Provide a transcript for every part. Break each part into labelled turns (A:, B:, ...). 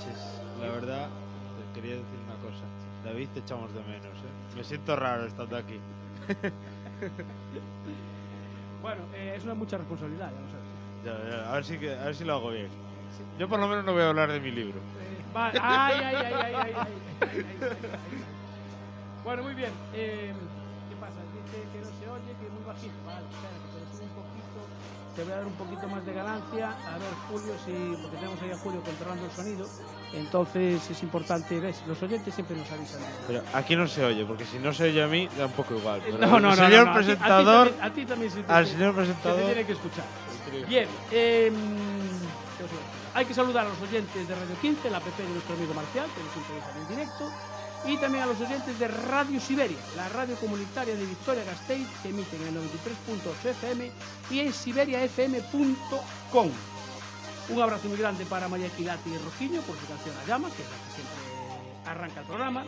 A: Baches, la verdad, te quería decir una cosa. David, te echamos de menos, ¿eh? Me siento raro estando aquí.
B: Bueno, es una mucha responsabilidad, ya lo sabes.
A: Ya, a ver si lo hago bien. Yo por lo menos no voy a hablar de mi libro.
B: Vale. Ay. Bueno, muy bien. ¿Qué pasa? Dice que no se oye, que es muy bajito. Vale, espera, que te lo subo un poquito. Te voy a dar un poquito más de ganancia. A ver, Julio, porque tenemos ahí a Julio controlando el sonido. Entonces es importante, ¿ves? Los oyentes siempre nos avisan.
A: Pero aquí no se oye, porque si no se oye a mí, da un poco igual. Pero
B: No,
A: señor presentador,
B: a ti también se te,
A: al señor presentador,
B: se te tiene que escuchar. Bien, hay que saludar a los oyentes de Radio 15, la app de nuestro amigo Marcial, que nos interesan en directo, y también a los oyentes de Radio Siberia, la radio comunitaria de Vitoria-Gasteiz, que emiten en el 93.8 FM y en siberiafm.com. Un abrazo muy grande para María Quilati y Roquiño por su canción La Llama, que es la que siempre arranca el programa.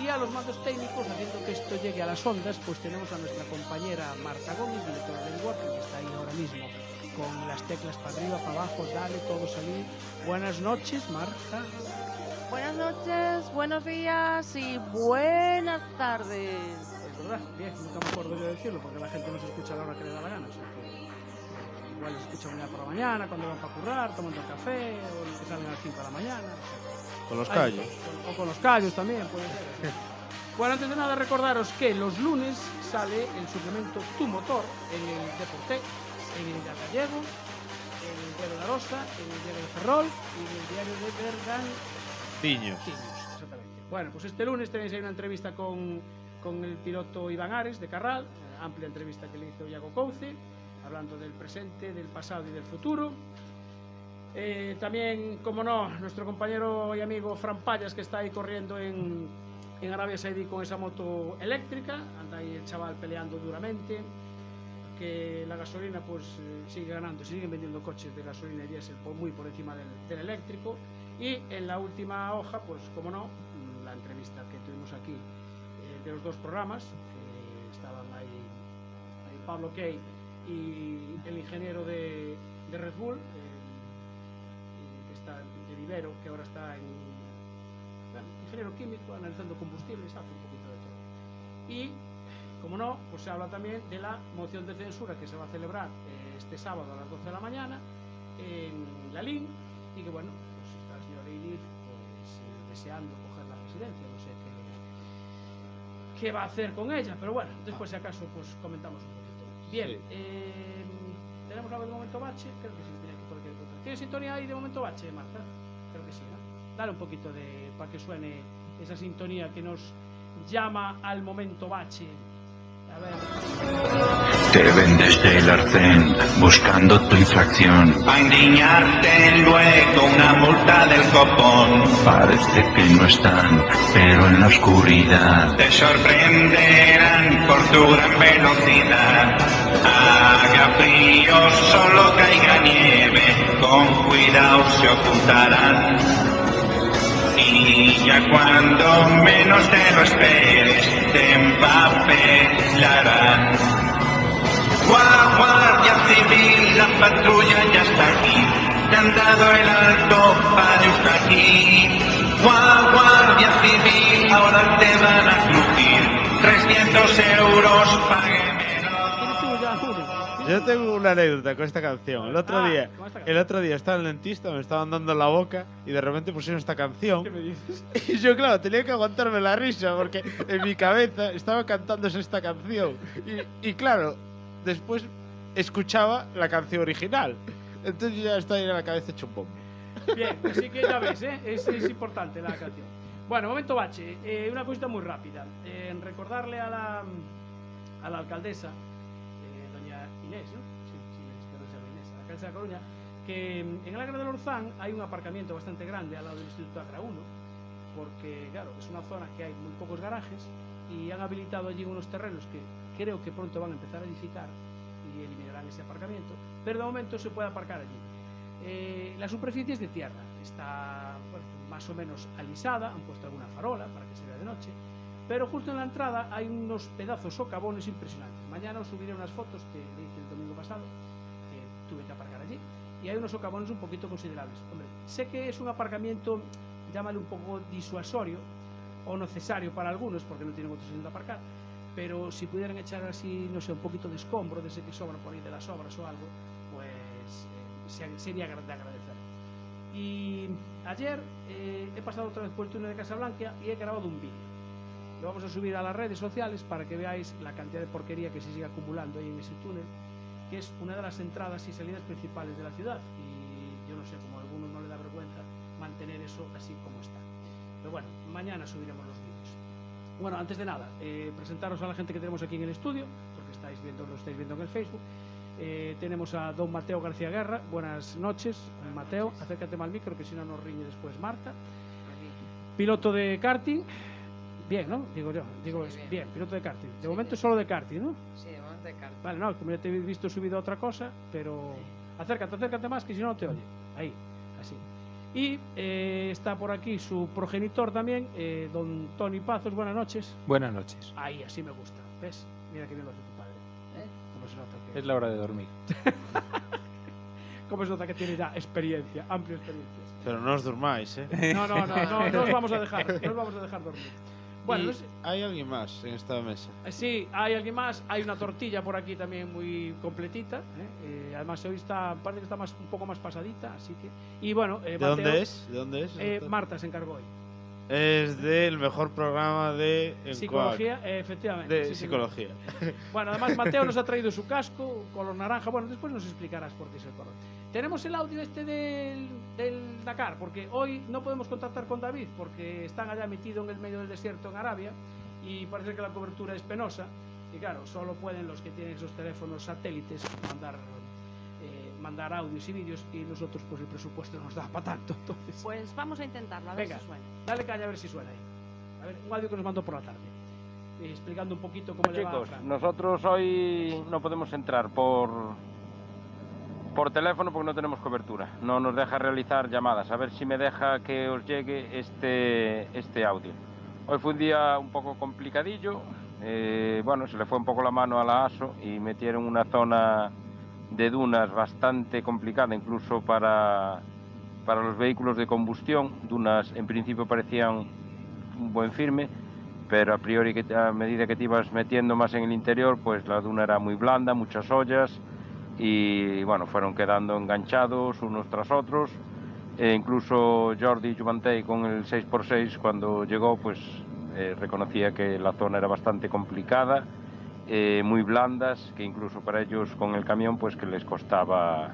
B: Y a los mandos técnicos, haciendo que esto llegue a las ondas, pues tenemos a nuestra compañera Marta Gómez, directora del Working, que está ahí ahora mismo con las teclas para arriba, para abajo, dale, todo salir. Buenas noches, Marta.
C: Buenas noches, buenos días y buenas tardes.
B: Es verdad, bien, nunca me acuerdo yo de decirlo, porque la gente no se escucha a la hora que le da la gana. O sea que, igual se escucha mañana por la mañana, cuando van para currar, tomando café, o los que salen a las 5 de la mañana.
A: con los callos.
B: O con los callos también, puede ser. Bueno, antes de nada recordaros que los lunes sale el suplemento Tu Motor en el Deporte, en el Gallego, en el Diario de la Rosa, en el Diario de Ferrol y en el Diario de
A: Tiños.
B: exactamente. Bueno, pues este lunes tenéis ahí una entrevista con el piloto Iván Ares de Carral, amplia entrevista que le hizo Iago Couce, hablando del presente, del pasado y del futuro. También, como no, nuestro compañero y amigo Fran Payas, que está ahí corriendo en Arabia Saudí con esa moto eléctrica, anda ahí el chaval peleando duramente, que la gasolina pues sigue ganando, siguen vendiendo coches de gasolina y diésel muy por encima del eléctrico. Y en la última hoja, pues como no, la entrevista que tuvimos aquí de los dos programas, que estaban ahí Pablo Key y el ingeniero de Red Bull, que está de Vivero, que ahora está ingeniero químico, analizando combustibles, hace un poquito de todo. Y, como no, pues se habla también de la moción de censura que se va a celebrar este sábado a las 12 de la mañana en la LIN, y que bueno, pues está el señor Eilif pues, deseando coger la presidencia, no sé qué va a hacer con ella, pero bueno, después si acaso pues comentamos un poquito. Bien, sí. ¿Tenemos algo de momento bache? Creo que sí, tenía que cualquier cosa. ¿Tiene sintonía ahí de momento bache, Marta? Creo que sí, ¿no? Dale un poquito para que suene esa sintonía que nos llama al momento bache. A ver.
D: Te vendes el arcén buscando tu infracción.
E: A indignarte luego una multa del copón.
D: Parece que no están, pero en la oscuridad
E: Te sorprenderán por tu gran velocidad. Haga frío, solo caiga nieve, con cuidado se ocultarán. Y ya cuando menos te lo esperes, te empapelarán. Guardia Civil, la patrulla ya está aquí. Te han dado el alto, para usted aquí. Guardia Civil, ahora te van a crujir. 300 euros, páguemelo.
A: Yo tengo una anécdota con esta canción. El otro día estaba en el dentista, me estaban dando la boca y de repente pusieron esta canción.
B: ¿Qué me dices?
A: Y yo, claro, tenía que aguantarme la risa porque en mi cabeza estaba cantándose esta canción. Y claro, después escuchaba la canción original. Entonces ya estaba ahí en la cabeza hecho un bombo.
B: Bien, así que ya ves, es importante la canción. Bueno, momento bache. Una cosita muy rápida. Recordarle a la alcaldesa, doña Inés, ¿no? Sí, espero ser Inés, la alcaldesa de Coruña, que en el Agra del Orzán hay un aparcamiento bastante grande al lado del Instituto Agra 1, porque, claro, es una zona que hay muy pocos garajes y han habilitado allí unos terrenos que creo que pronto van a empezar a edificar y eliminarán ese aparcamiento, pero de momento se puede aparcar allí. La superficie es de tierra, está más o menos alisada, han puesto alguna farola para que se vea de noche, pero justo en la entrada hay unos pedazos socavones impresionantes. Mañana os subiré unas fotos que le hice el domingo pasado, que tuve que aparcar allí, y hay unos socavones un poquito considerables. Hombre, sé que es un aparcamiento llámale un poco disuasorio o necesario para algunos, porque no tienen otro sitio de aparcar, pero si pudieran echar así, no sé, un poquito de escombro de ese que sobra por ahí de las obras o algo, pues sería de agradecer. Y ayer he pasado otra vez por el túnel de Casablanca y he grabado un vídeo. Lo vamos a subir a las redes sociales para que veáis la cantidad de porquería que se sigue acumulando ahí en ese túnel, que es una de las entradas y salidas principales de la ciudad. Y yo no sé, como a algunos no le da vergüenza mantener eso así como está. Pero bueno, mañana subiremos los vídeos. Bueno, antes de nada, presentaros a la gente que tenemos aquí en el estudio, porque lo estáis viendo en el Facebook. Tenemos a don Mateo García Guerra. Buenas noches, Mateo. Acércate más al micro, que si no nos riñe después Marta. Piloto de karting. Bien, ¿no? Digo bien, piloto de karting. De momento solo de karting, ¿no?
F: Sí, de momento de karting.
B: Vale, no, como ya te he visto subido a otra cosa, pero acércate más, que si no, no te oye. Ahí, así. Y está por aquí su progenitor también, don Tony Pazos. Buenas noches.
G: Buenas noches.
B: Ahí, así me gusta. ¿Ves? Mira que bien lo hace tu padre. ¿Cómo se nota que...
G: Es la hora de dormir.
B: ¿Cómo se nota que tiene ya experiencia, amplia experiencia?
A: Pero no os durmáis, ¿eh?
B: No os vamos a dejar dormir. Bueno,
A: Y
B: no sé,
A: hay alguien más en esta mesa.
B: sí, hay alguien más, hay una tortilla por aquí también muy completita, además hoy parece que está un poco más pasadita, así que... Y bueno,
A: ¿De
B: Mateo,
A: dónde es? ¿De dónde es?
B: Marta se encargó hoy.
A: Es del mejor programa de
B: Psicología, efectivamente.
A: De
B: sí,
A: psicología.
B: Bueno, además Mateo nos ha traído su casco, color naranja. Bueno, después nos explicarás por qué es el color. Tenemos el audio del Dakar, porque hoy no podemos contactar con David, porque están allá metidos en el medio del desierto en Arabia, y parece que la cobertura es penosa, y claro, solo pueden los que tienen esos teléfonos satélites mandar audios y vídeos, y nosotros pues el presupuesto no nos da para tanto, entonces...
C: Pues vamos a intentarlo, a ver
B: Venga,
C: si suena.
B: dale caña a ver si suena ahí. A ver, un audio que nos mandó por la tarde, explicando un poquito cómo le va a
H: Chicos,
B: Fran.
H: nosotros hoy no podemos entrar por teléfono porque no tenemos cobertura. No nos deja realizar llamadas. A ver si me deja que os llegue este audio. Hoy fue un día un poco complicadillo. Bueno, se le fue un poco la mano a la ASO y metieron una zona de dunas bastante complicada, incluso para los vehículos de combustión. Dunas en principio parecían un buen firme, pero a priori, a medida que te ibas metiendo más en el interior, pues la duna era muy blanda, muchas ollas, y bueno, fueron quedando enganchados unos tras otros. Incluso Jordi Juvantey con el 6x6, cuando llegó, pues reconocía que la zona era bastante complicada, muy blandas, que incluso para ellos con el camión pues que les costaba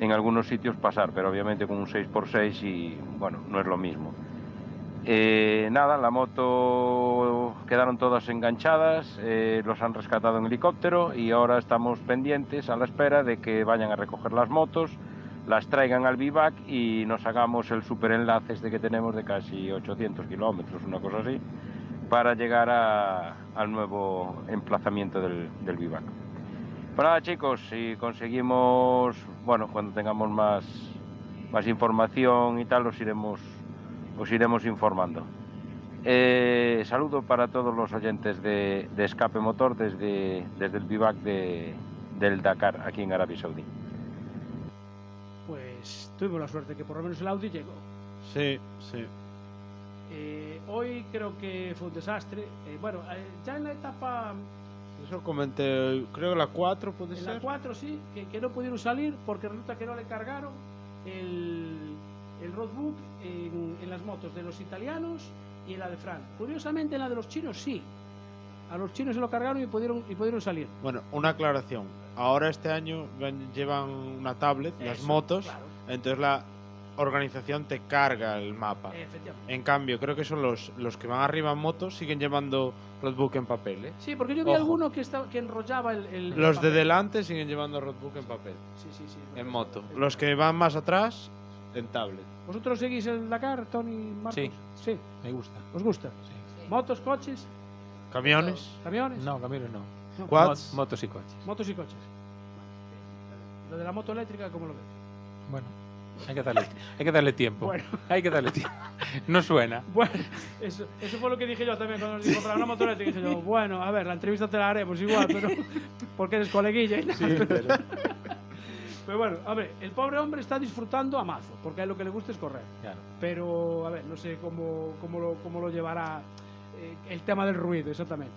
H: en algunos sitios pasar, pero obviamente con un 6x6 y bueno, no es lo mismo. Nada, la moto quedaron todas enganchadas, los han rescatado en helicóptero y ahora estamos pendientes a la espera de que vayan a recoger las motos, las traigan al vivac y nos hagamos el superenlace este que tenemos de casi 800 kilómetros, una cosa así, para llegar al nuevo emplazamiento del vivac. Pues nada, chicos, si conseguimos, bueno, cuando tengamos más información y tal, os iremos informando. Saludo para todos los oyentes de Escape Motor desde el vivac del Dakar, aquí en Arabia Saudí.
B: Pues tuvimos la suerte que por lo menos el audio llegó.
A: Sí, sí.
B: Hoy creo que fue un desastre. Bueno, ya en la etapa...
A: Eso comenté, creo que la 4 puede
B: en
A: ser.
B: la 4 sí, que no pudieron salir porque resulta que no le cargaron el roadbook en las motos de los italianos y en la de Fran. Curiosamente en la de los chinos sí. A los chinos se lo cargaron y pudieron salir.
A: Bueno, una aclaración. Ahora este año llevan una tablet, las
B: Eso,
A: motos,
B: claro.
A: entonces la organización te carga el mapa.
B: Efectivamente.
A: En cambio, creo que son los que van arriba en motos siguen llevando roadbook en papel, ¿eh?
B: Sí, porque yo vi
A: Ojo.
B: alguno que enrollaba el
A: Los de
B: papel.
A: delante siguen llevando roadbook en papel,
B: Sí,
A: en moto. Los que van más atrás, en tablet.
B: ¿Vosotros seguís el Dakar, Tony, Marcos?
G: Sí.
B: Sí.
G: Me gusta.
B: ¿Os gusta?
G: Sí.
B: ¿Motos, coches,
A: ¿Camiones?
B: camiones?
G: No, camiones no.
B: No.
A: ¿Quads?
G: Motos y coches.
B: Motos y coches. Lo de la moto eléctrica, ¿cómo lo ves?
G: Bueno, hay que darle tiempo.
B: Bueno.
G: Hay que darle tiempo. No suena.
B: Bueno, eso fue lo que dije yo también cuando nos dijo para una moto eléctrica. Dije yo, bueno, a ver, la entrevista te la haremos igual, pero porque eres coleguilla y nada. Pero bueno, a ver, el pobre hombre está disfrutando a mazo, porque a él lo que le gusta es correr.
G: Claro.
B: Pero, a ver, no sé cómo lo llevará el tema del ruido, exactamente.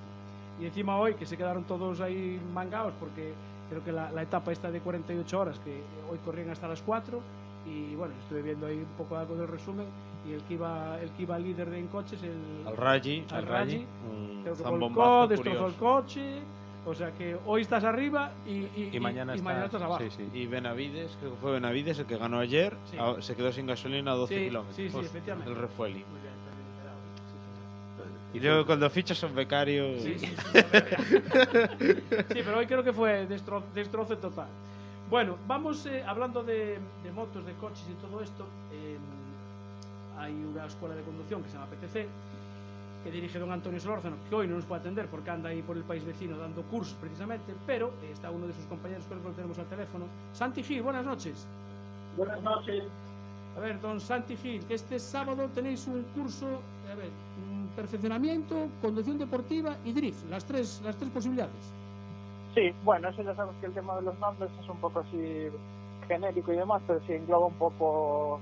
B: Y encima hoy, que se quedaron todos ahí mangados, porque creo que la etapa esta de 48 horas, que hoy corrían hasta las 4, y bueno, estuve viendo ahí un poco algo del resumen, y el que iba líder en coches,
A: Al Raggi.
B: creo que
A: zambombazo
B: volcó, destrozó
A: curioso.
B: el coche. O sea que hoy estás arriba y
G: mañana
B: estás abajo.
G: Sí, sí.
A: Y Benavides, creo que fue Benavides el que ganó ayer,
B: Sí.
A: se quedó sin gasolina a 12
B: Sí,
A: kilómetros.
B: sí, efectivamente.
A: El refueling.
B: Muy bien, está bien enterado. Sí,
A: Y luego cuando fichas a un becario...
B: sí. Sí, pero hoy creo que fue destroce total. Bueno, vamos hablando de motos, de coches y todo esto. Hay una escuela de conducción que se llama PTC, que dirige don Antonio Solórzano, que hoy no nos puede atender porque anda ahí por el país vecino dando cursos precisamente, pero está uno de sus compañeros, creo que lo tenemos al teléfono. Santi Gil, buenas noches.
F: Buenas noches.
B: A ver, don Santi Gil, que este sábado tenéis un curso, a ver, perfeccionamiento, conducción deportiva y drift, las tres posibilidades.
F: Sí, bueno, eso ya sabes que el tema de los nombres es un poco así genérico y demás, pero sí engloba un poco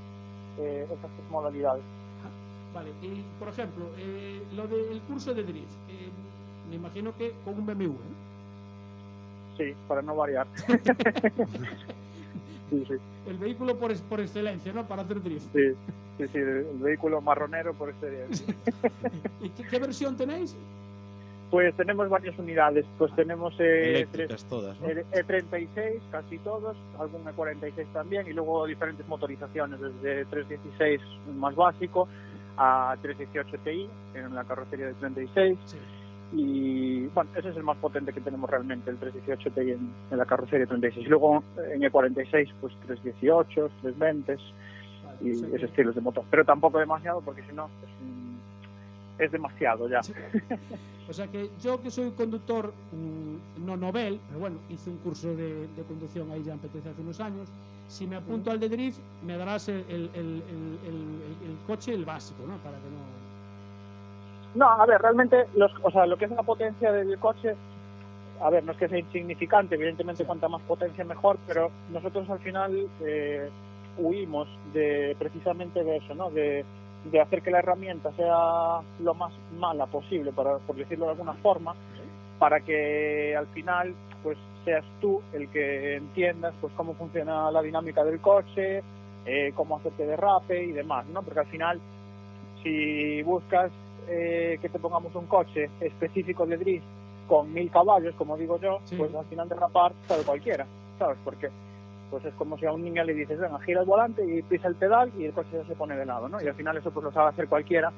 F: esas tres modalidades.
B: Vale, y por ejemplo, lo del curso de drift, me imagino que con un BMW, ¿eh?
F: Sí, para no variar. Sí.
B: El vehículo por excelencia, ¿no? Para hacer drift.
F: Sí, el vehículo marronero por experiencia.
B: ¿Y qué versión tenéis?
F: Pues tenemos varias unidades, pues tenemos
A: Eléctricas todas, ¿no?
F: E36, casi todos, algún E46 también, y luego diferentes motorizaciones, desde 316 más básico a 318 Ti en la carrocería de 36.
B: Sí.
F: Y bueno, ese es el más potente que tenemos realmente, el 318 Ti en la carrocería 36. Y luego en E46, pues 318, 320
B: Vale,
F: y
B: o sea que-
F: esos estilos de motor. Pero tampoco demasiado, porque si no, es demasiado ya.
B: Sí. O sea que yo, que soy conductor no novel, pero bueno, hice un curso de conducción ahí ya en PTC hace unos años. Si me apunto al de drift, me darás el coche, el básico, ¿no? Para que no...
F: No, a ver, realmente lo que es la potencia del coche, a ver, no es que sea insignificante, evidentemente cuanta más potencia mejor, pero nosotros al final huimos precisamente de eso, ¿no? De hacer que la herramienta sea lo más mala posible, por decirlo de alguna forma, para que al final pues seas tú el que entiendas pues cómo funciona la dinámica del coche, cómo hacerte derrape y demás, ¿no? Porque al final, si buscas que te pongamos un coche específico de drift con 1000 caballos, como digo yo,
B: Sí.
F: pues al final derrapar sabe cualquiera, ¿sabes? Porque pues es como si a un niño le dices, venga, gira el volante y pisa el pedal y el coche ya se pone de lado, ¿no? Y al final eso pues lo sabe hacer cualquiera,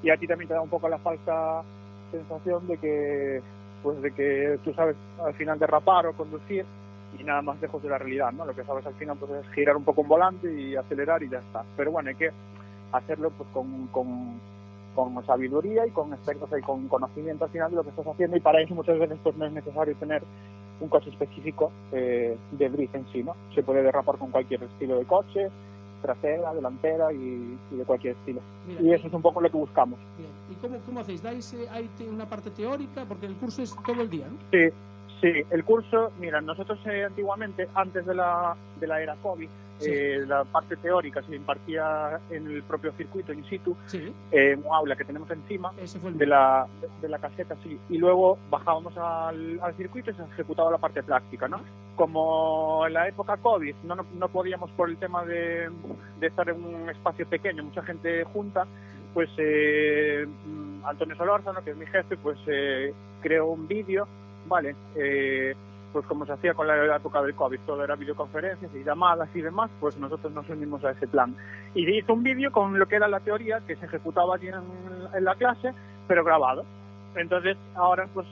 F: y a ti también te da un poco la falsa sensación de que tú sabes al final derrapar o conducir y nada más lejos de la realidad, ¿no? Lo que sabes al final pues es girar un poco un volante y acelerar y ya está. Pero bueno, hay que hacerlo pues con sabiduría y con expertos y con conocimiento al final de lo que estás haciendo, y para eso muchas veces pues no es necesario tener un coche específico de drift en sí, ¿no? Se puede derrapar con cualquier estilo de coche, trasera, delantera y de cualquier estilo.
B: Mira,
F: Y eso es un poco lo que buscamos.
B: bien. ¿Y cómo hacéis? ¿Dais una parte teórica? Porque el curso es todo el día, ¿no?
F: Sí, el curso, mira, nosotros antiguamente, antes de la era COVID,
B: Sí.
F: la parte teórica se impartía en el propio circuito in situ,
B: Sí,
F: en un aula que tenemos encima
B: ese fue el
F: de
B: mío.
F: la caseta, sí, y luego bajábamos al circuito y se ejecutaba la parte práctica, ¿no? Como en la época COVID no podíamos, por el tema de estar en un espacio pequeño, mucha gente junta, pues Antonio Solórzano, que es mi jefe, pues creó un vídeo, ¿vale? Pues como se hacía con la época del COVID, todo era videoconferencias y llamadas y demás, pues nosotros nos unimos a ese plan. Y hizo un vídeo con lo que era la teoría que se ejecutaba allí en la clase, pero grabado. Entonces, ahora pues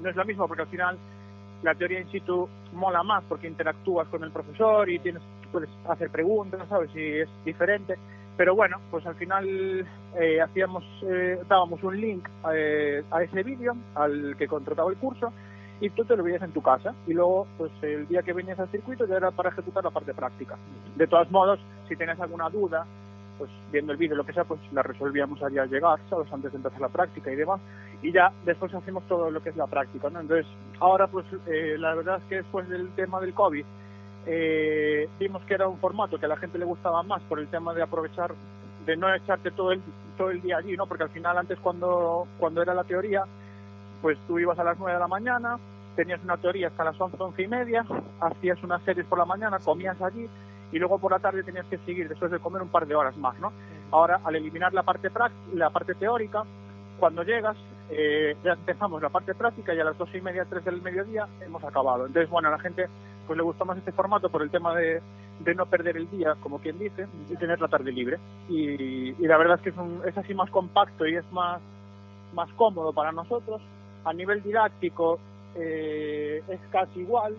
F: no es lo mismo, porque al final la teoría in situ mola más, porque interactúas con el profesor y puedes hacer preguntas, ¿sabes? Y es diferente. Pero bueno, pues al final dábamos un link a ese vídeo al que contrataba el curso, y tú te lo veías en tu casa, y luego pues el día que venías al circuito ya era para ejecutar la parte práctica. De todos modos, si tienes alguna duda, pues viendo el vídeo, lo que sea, pues la resolvíamos allá al llegar, ¿sabes? Antes de empezar la práctica y demás, y ya después hacemos todo lo que es la práctica, ¿no? Entonces, ahora pues la verdad es que después del tema del COVID vimos que era un formato que a la gente le gustaba más por el tema de aprovechar, de no echarte todo el día allí, ¿no? Porque al final antes cuando era la teoría, pues tú ibas a las 9 de la mañana, tenías una teoría hasta las 11, 11 y media, hacías unas series por la mañana, comías allí y luego por la tarde tenías que seguir después de comer un par de horas más, ¿no? Ahora, al eliminar la parte teórica, cuando llegas, ya empezamos la parte práctica y a las 2 y media, 3 del mediodía hemos acabado. Entonces, bueno, a la gente pues le gustó más este formato por el tema de no perder el día, como quien dice, y tener la tarde libre. Y la verdad es que es así más compacto y es más cómodo para nosotros. A nivel didáctico es casi igual.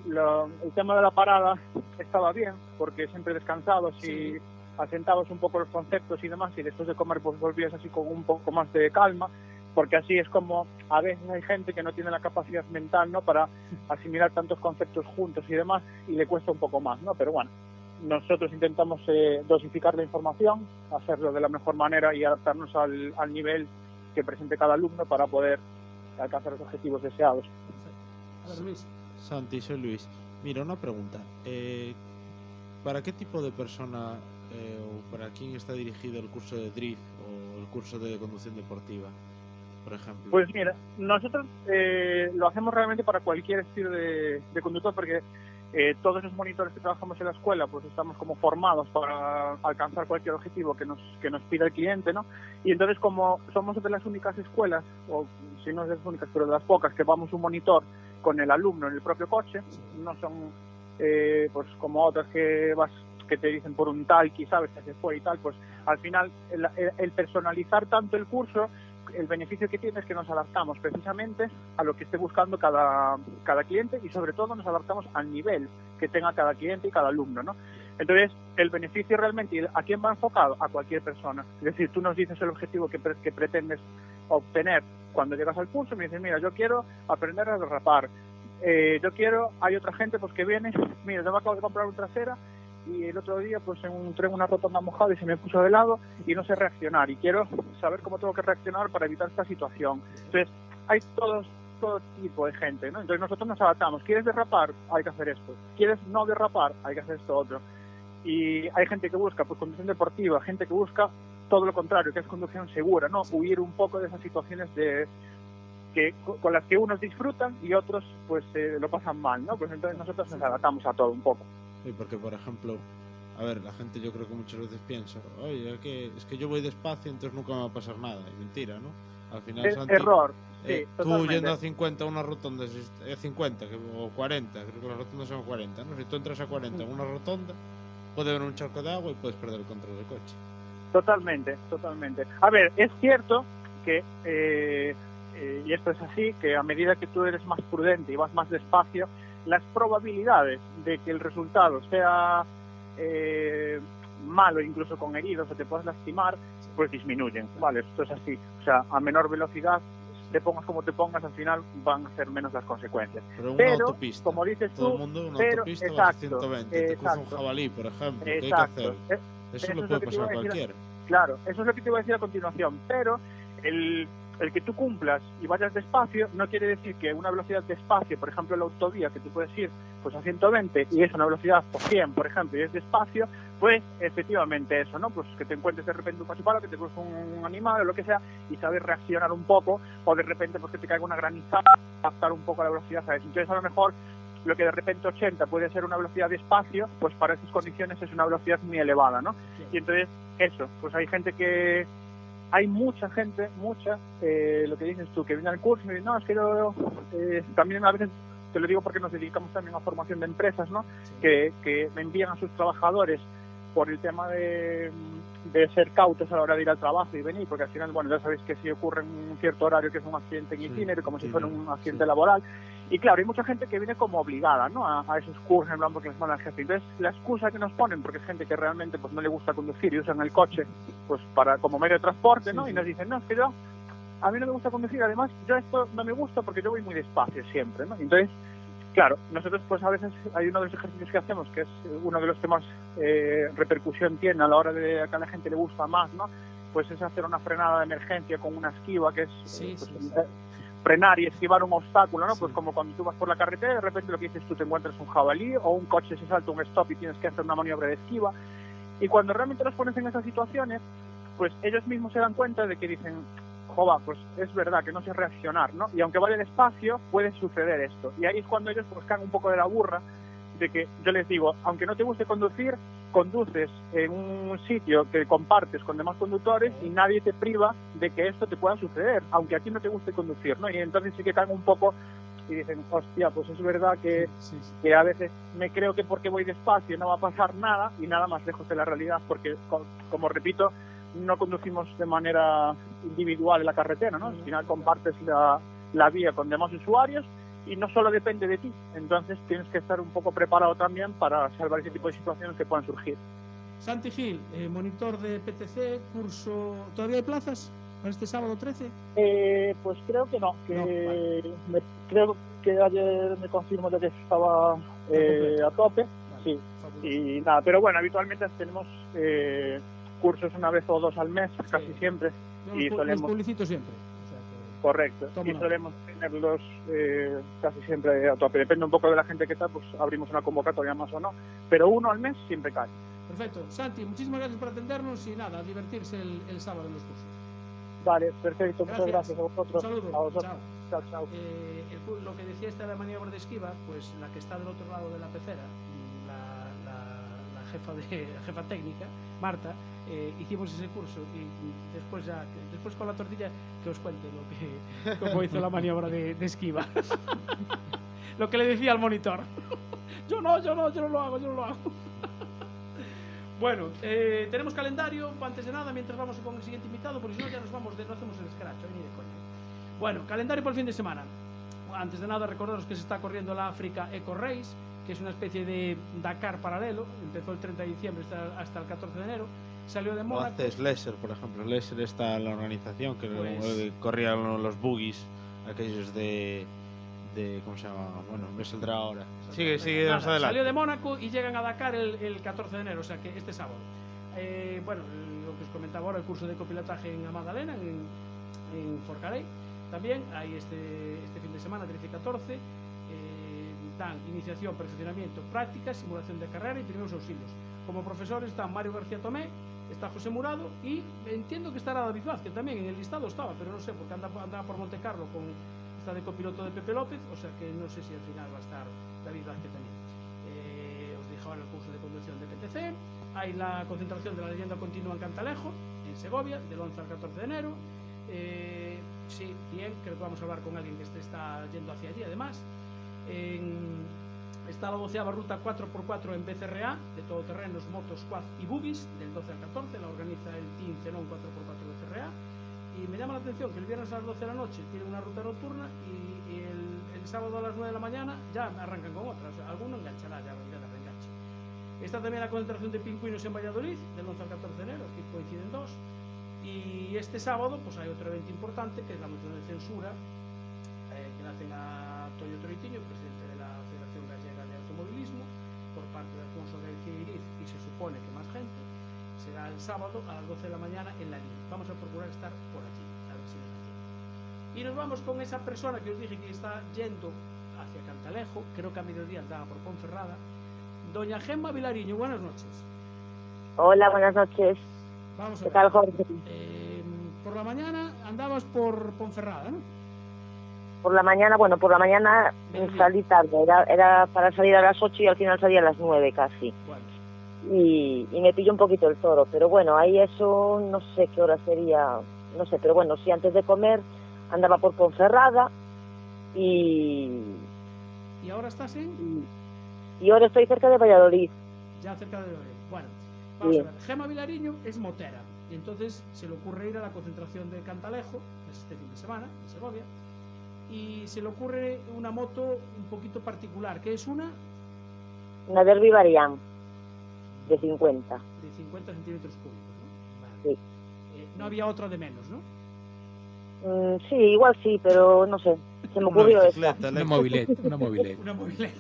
F: El tema de la parada estaba bien, porque siempre descansados y asentabas un poco los conceptos y demás, y después de comer pues volvías así con un poco más de calma, porque así es como a veces hay gente que no tiene la capacidad mental, ¿no?, para asimilar tantos conceptos juntos y demás, y le cuesta un poco más, ¿no? Pero bueno, nosotros intentamos dosificar la información, hacerlo de la mejor manera y adaptarnos al nivel que presente cada alumno para poder alcanzar los objetivos deseados.
B: A ver, Luis.
A: Santi, soy Luis. Mira, una pregunta. ¿Para qué tipo de persona o para quién está dirigido el curso de drift o el curso de conducción deportiva, por ejemplo?
F: Pues mira, nosotros lo hacemos realmente para cualquier estilo de conductor, porque todos los monitores que trabajamos en la escuela pues estamos como formados para alcanzar cualquier objetivo que nos pida el cliente, ¿no? Y entonces, como somos de las únicas escuelas, o si no es de las únicas, pero de las pocas, que vamos un monitor con el alumno en el propio coche, no son pues como otras que te dicen por un talkie, sabes, que se fue y tal, pues al final el personalizar tanto el curso, el beneficio que tiene es que nos adaptamos precisamente a lo que esté buscando cada cliente, y sobre todo nos adaptamos al nivel que tenga cada cliente y cada alumno, ¿no? Entonces, el beneficio realmente, ¿a quién va enfocado? A cualquier persona. Es decir, tú nos dices el objetivo que pretendes obtener cuando llegas al curso, me dices, mira, yo quiero aprender a derrapar, hay otra gente pues que viene, mira, yo me acabo de comprar una trasera y el otro día pues entré en una rotonda mojada y se me puso de lado y no sé reaccionar y quiero saber cómo tengo que reaccionar para evitar esta situación. Entonces, hay todo tipo de gente, ¿no? Entonces nosotros nos adaptamos. ¿Quieres derrapar? Hay que hacer esto. ¿Quieres no derrapar? Hay que hacer esto otro. Y hay gente que busca pues conducción deportiva, gente que busca todo lo contrario, que es conducción segura, ¿no? Huir un poco de esas situaciones con las que unos disfrutan y otros pues lo pasan mal, ¿no? Pues entonces nosotros nos adaptamos a todo un poco.
A: Sí, porque por ejemplo, a ver, la gente yo creo que muchas veces piensa, oye, es que yo voy despacio, entonces nunca me va a pasar nada. Y mentira, ¿no? Al final,
F: Es
A: Santi,
F: error, sí,
A: tú
F: totalmente.
A: yendo a 50 a una rotonda, 50 o 40, creo que las rotondas son 40, ¿no? Si tú entras a 40 en una rotonda, puede haber un charco de agua y puedes perder el control del coche.
F: Totalmente. A ver, es cierto que, y esto es así, que a medida que tú eres más prudente y vas más despacio, las probabilidades de que el resultado sea malo, incluso con heridos o te puedas lastimar, pues disminuyen, ¿vale? Esto es así. O sea, a menor velocidad, te pongas como te pongas, al final van a ser menos las consecuencias.
A: Pero una
F: Pero,
A: autopista,
F: como dices
A: todo
F: tú,
A: el mundo una
F: pero,
A: autopista vas a
F: exacto,
A: 120, te cruza un
F: exacto.
A: jabalí, por ejemplo, ¿qué hay que
F: Exacto.
A: hacer? Eso
F: Eso
A: le
F: es lo
A: puede
F: que te
A: pasar
F: iba
A: a
F: a decir.
A: cualquiera.
F: Claro, eso es lo que te iba a decir a continuación, pero el que tú cumplas y vayas despacio no quiere decir que una velocidad despacio, por ejemplo la autovía, que tú puedes ir pues a 120 y es una velocidad por 100, por ejemplo, y es despacio, pues efectivamente eso, ¿no? Pues que te encuentres de repente un paso que te cruza un animal o lo que sea y sabes reaccionar un poco, o de repente pues que te caiga una granizada, adaptar un poco la velocidad, ¿sabes? Entonces a lo mejor lo que de repente 80 puede ser una velocidad de espacio, pues para esas condiciones es una velocidad muy elevada, ¿no? Y entonces eso, pues hay mucha gente, lo que dices tú, que viene al curso y me dice, no, es que yo también a veces, te lo digo porque nos dedicamos también a formación de empresas, ¿no? Que me envían a sus trabajadores por el tema de ser cautos a la hora de ir al trabajo y venir, porque al final, bueno, ya sabéis que si ocurre en un cierto horario que es un accidente en itinerario, como si fuera un accidente laboral, y claro, hay mucha gente que viene como obligada, ¿no? A esos cursos, en plan, porque les manda el jefe. Entonces, la excusa que nos ponen, porque es gente que realmente pues no le gusta conducir y usan el coche pues como medio de transporte, ¿no? Y nos dicen, no, es que a mí no me gusta conducir, además, yo esto no me gusta porque yo voy muy despacio siempre, ¿no? Entonces, claro, nosotros pues a veces hay uno de los ejercicios que hacemos, que es uno de los que más repercusión tiene a la hora de que a la gente le gusta más, ¿no? Pues es hacer una frenada de emergencia con una esquiva, que es frenar y esquivar un obstáculo, ¿no? Pues como cuando tú vas por la carretera y de repente lo que dices tú te encuentras un jabalí o un coche se salta un stop y tienes que hacer una maniobra de esquiva. Y cuando realmente los pones en esas situaciones, pues ellos mismos se dan cuenta de que dicen, jova, pues es verdad que no sé reaccionar, ¿no? Y aunque vaya despacio, puede suceder esto. Y ahí es cuando ellos pues caen un poco de la burra, de que yo les digo, aunque no te guste conducir, conduces en un sitio que compartes con demás conductores y nadie te priva de que esto te pueda suceder, aunque a ti no te guste conducir, ¿no? Y entonces sí que caen un poco y dicen, hostia, pues es verdad que a veces me creo que porque voy despacio no va a pasar nada y nada más lejos de la realidad, porque, como repito, no conducimos de manera individual en la carretera, ¿no? Al final compartes la vía con demás usuarios y no solo depende de ti, entonces tienes que estar un poco preparado también para salvar ese tipo de situaciones que puedan surgir.
B: Santi Gil, monitor de PTC, curso... ¿Todavía hay plazas para este sábado 13?
F: Pues creo que no,
B: vale.
F: creo que ayer me confirmó de que estaba a tope, vale. Sí, fabuloso. Y nada, pero bueno, habitualmente tenemos cursos una vez o dos al mes, sí. Casi siempre.
B: Yo
F: y
B: los publicito siempre.
F: Correcto, y solemos tenerlos casi siempre a tope. Depende un poco de la gente que está, pues abrimos una convocatoria más o no, pero uno al mes siempre cae.
B: Perfecto. Santi, muchísimas gracias por atendernos y nada, a divertirse el sábado en los cursos.
F: Vale, perfecto, muchas gracias a vosotros.
B: Un saludo.
F: A vosotros.
B: Chao.
F: Chao.
B: Lo que decía esta de la maniobra de esquiva, pues la que está del otro lado de la pecera, la jefa técnica, Marta, hicimos ese curso y después con la tortilla que os cuente cómo hizo la maniobra de esquiva. Lo que le decía al monitor. Yo no lo hago. Bueno, tenemos calendario antes de nada mientras vamos con el siguiente invitado, porque si no ya nos vamos, no hacemos el scratch, ni de coña. Bueno, calendario por el fin de semana. Antes de nada recordaros que se está corriendo la Africa Eco Race, que es una especie de Dakar paralelo. Empezó el 30 de diciembre hasta el 14 de enero. Salió de Mónaco.
A: Haces Leser, por ejemplo. Leser está en la organización que corrían los buggies, aquellos de ¿cómo se llama? Bueno, me saldrá ahora. Sigue más adelante.
B: Salió de Mónaco y llegan a Dakar el 14 de enero, o sea que este sábado. Bueno, lo que os comentaba ahora, el curso de copilotaje en Magdalena, en Forcarey. También hay este fin de semana, 13 y 14. Dan iniciación, perfeccionamiento, prácticas, simulación de carrera y primeros auxilios. Como profesores están Mario García Tomé, está José Murado y entiendo que estará David Vázquez también. En el listado estaba, pero no sé, porque andaba por Monte Carlo está de copiloto de Pepe López, o sea que no sé si al final va a estar David Vázquez también. Os dije ahora el curso de conducción de PTC. Hay la concentración de la leyenda continua en Cantalejo, en Segovia, del 11 al 14 de enero. Sí, bien, creo que vamos a hablar con alguien que está yendo hacia allí además. Está la 12ª ruta 4x4 en BCRA, de todoterrenos, motos, quad y buggies, del 12 al 14, la organiza el Team Zenón 4x4 BCRA. Y me llama la atención que el viernes a las 12 de la noche tiene una ruta nocturna y el sábado a las 9 de la mañana ya arrancan con otras. O sea, alguno enganchará ya de reenganche. Está también la concentración de pingüinos en Valladolid, del 11 al 14 de enero, aquí coinciden dos. Y este sábado pues hay otro evento importante, que es la moción de censura, que le hacen a Toño Troitiño, presidente de la Federación Gallega de Automovilismo, por parte de Alfonso García Iriz, y se supone que más gente. Será el sábado a las 12 de la mañana en la LIL. Vamos a procurar estar por allí, a ver si nos da tiempo. Y nos vamos con esa persona que os dije que está yendo hacia Cantalejo, creo que a mediodía andaba por Ponferrada, doña Gemma Vilariño. Buenas noches.
I: Hola, buenas noches.
B: Vamos a
I: ver. ¿Qué tal, Jorge?
B: Por la mañana andabas por Ponferrada, ¿no?
I: Por la mañana salí tarde, era para salir a las 8 y al final salí a las 9 casi.
B: Bueno.
I: Y me pilló un poquito el toro, pero bueno, ahí eso no sé qué hora sería, no sé, pero bueno, sí, antes de comer andaba por Ponferrada y
B: ahora estás en...
I: Y ahora estoy cerca de Valladolid.
B: Ya cerca de Valladolid. Bueno, vamos a ver. Gemma Vilariño es motera y entonces se le ocurre ir a la concentración de Cantalejo, es este fin de semana, en Segovia, y se le ocurre una moto un poquito particular, que es una
I: Derby Variant de 50.
B: De 50 centímetros cúbicos, ¿no? Vale.
I: Sí.
B: No había otra de menos, ¿no?
I: Sí, igual sí, pero no sé. Se me ocurrió esta.
G: Una mobilete.
B: Una mobilete.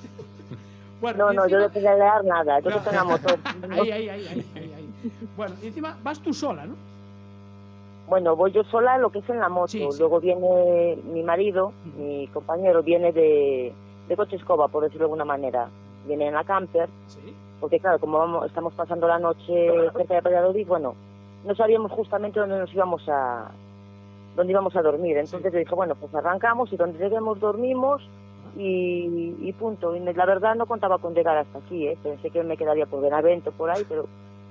I: Bueno, no, yo no tengo que leer nada. Yo tengo una moto.
B: Ahí. Bueno, y encima vas tú sola, ¿no?
I: Bueno, voy yo sola lo que es en la moto.
B: Sí, sí.
I: Luego viene mi marido, mi compañero, viene de coche escoba, por decirlo de alguna manera. Viene en la camper,
B: Sí.
I: porque claro, como estamos pasando la noche cerca de Valladolid, bueno, no sabíamos justamente dónde íbamos a dormir. Entonces yo dije, bueno, pues arrancamos y donde lleguemos dormimos y punto. Y la verdad no contaba con llegar hasta aquí, ¿eh? Pensé que me quedaría por Benavente, por ahí, pero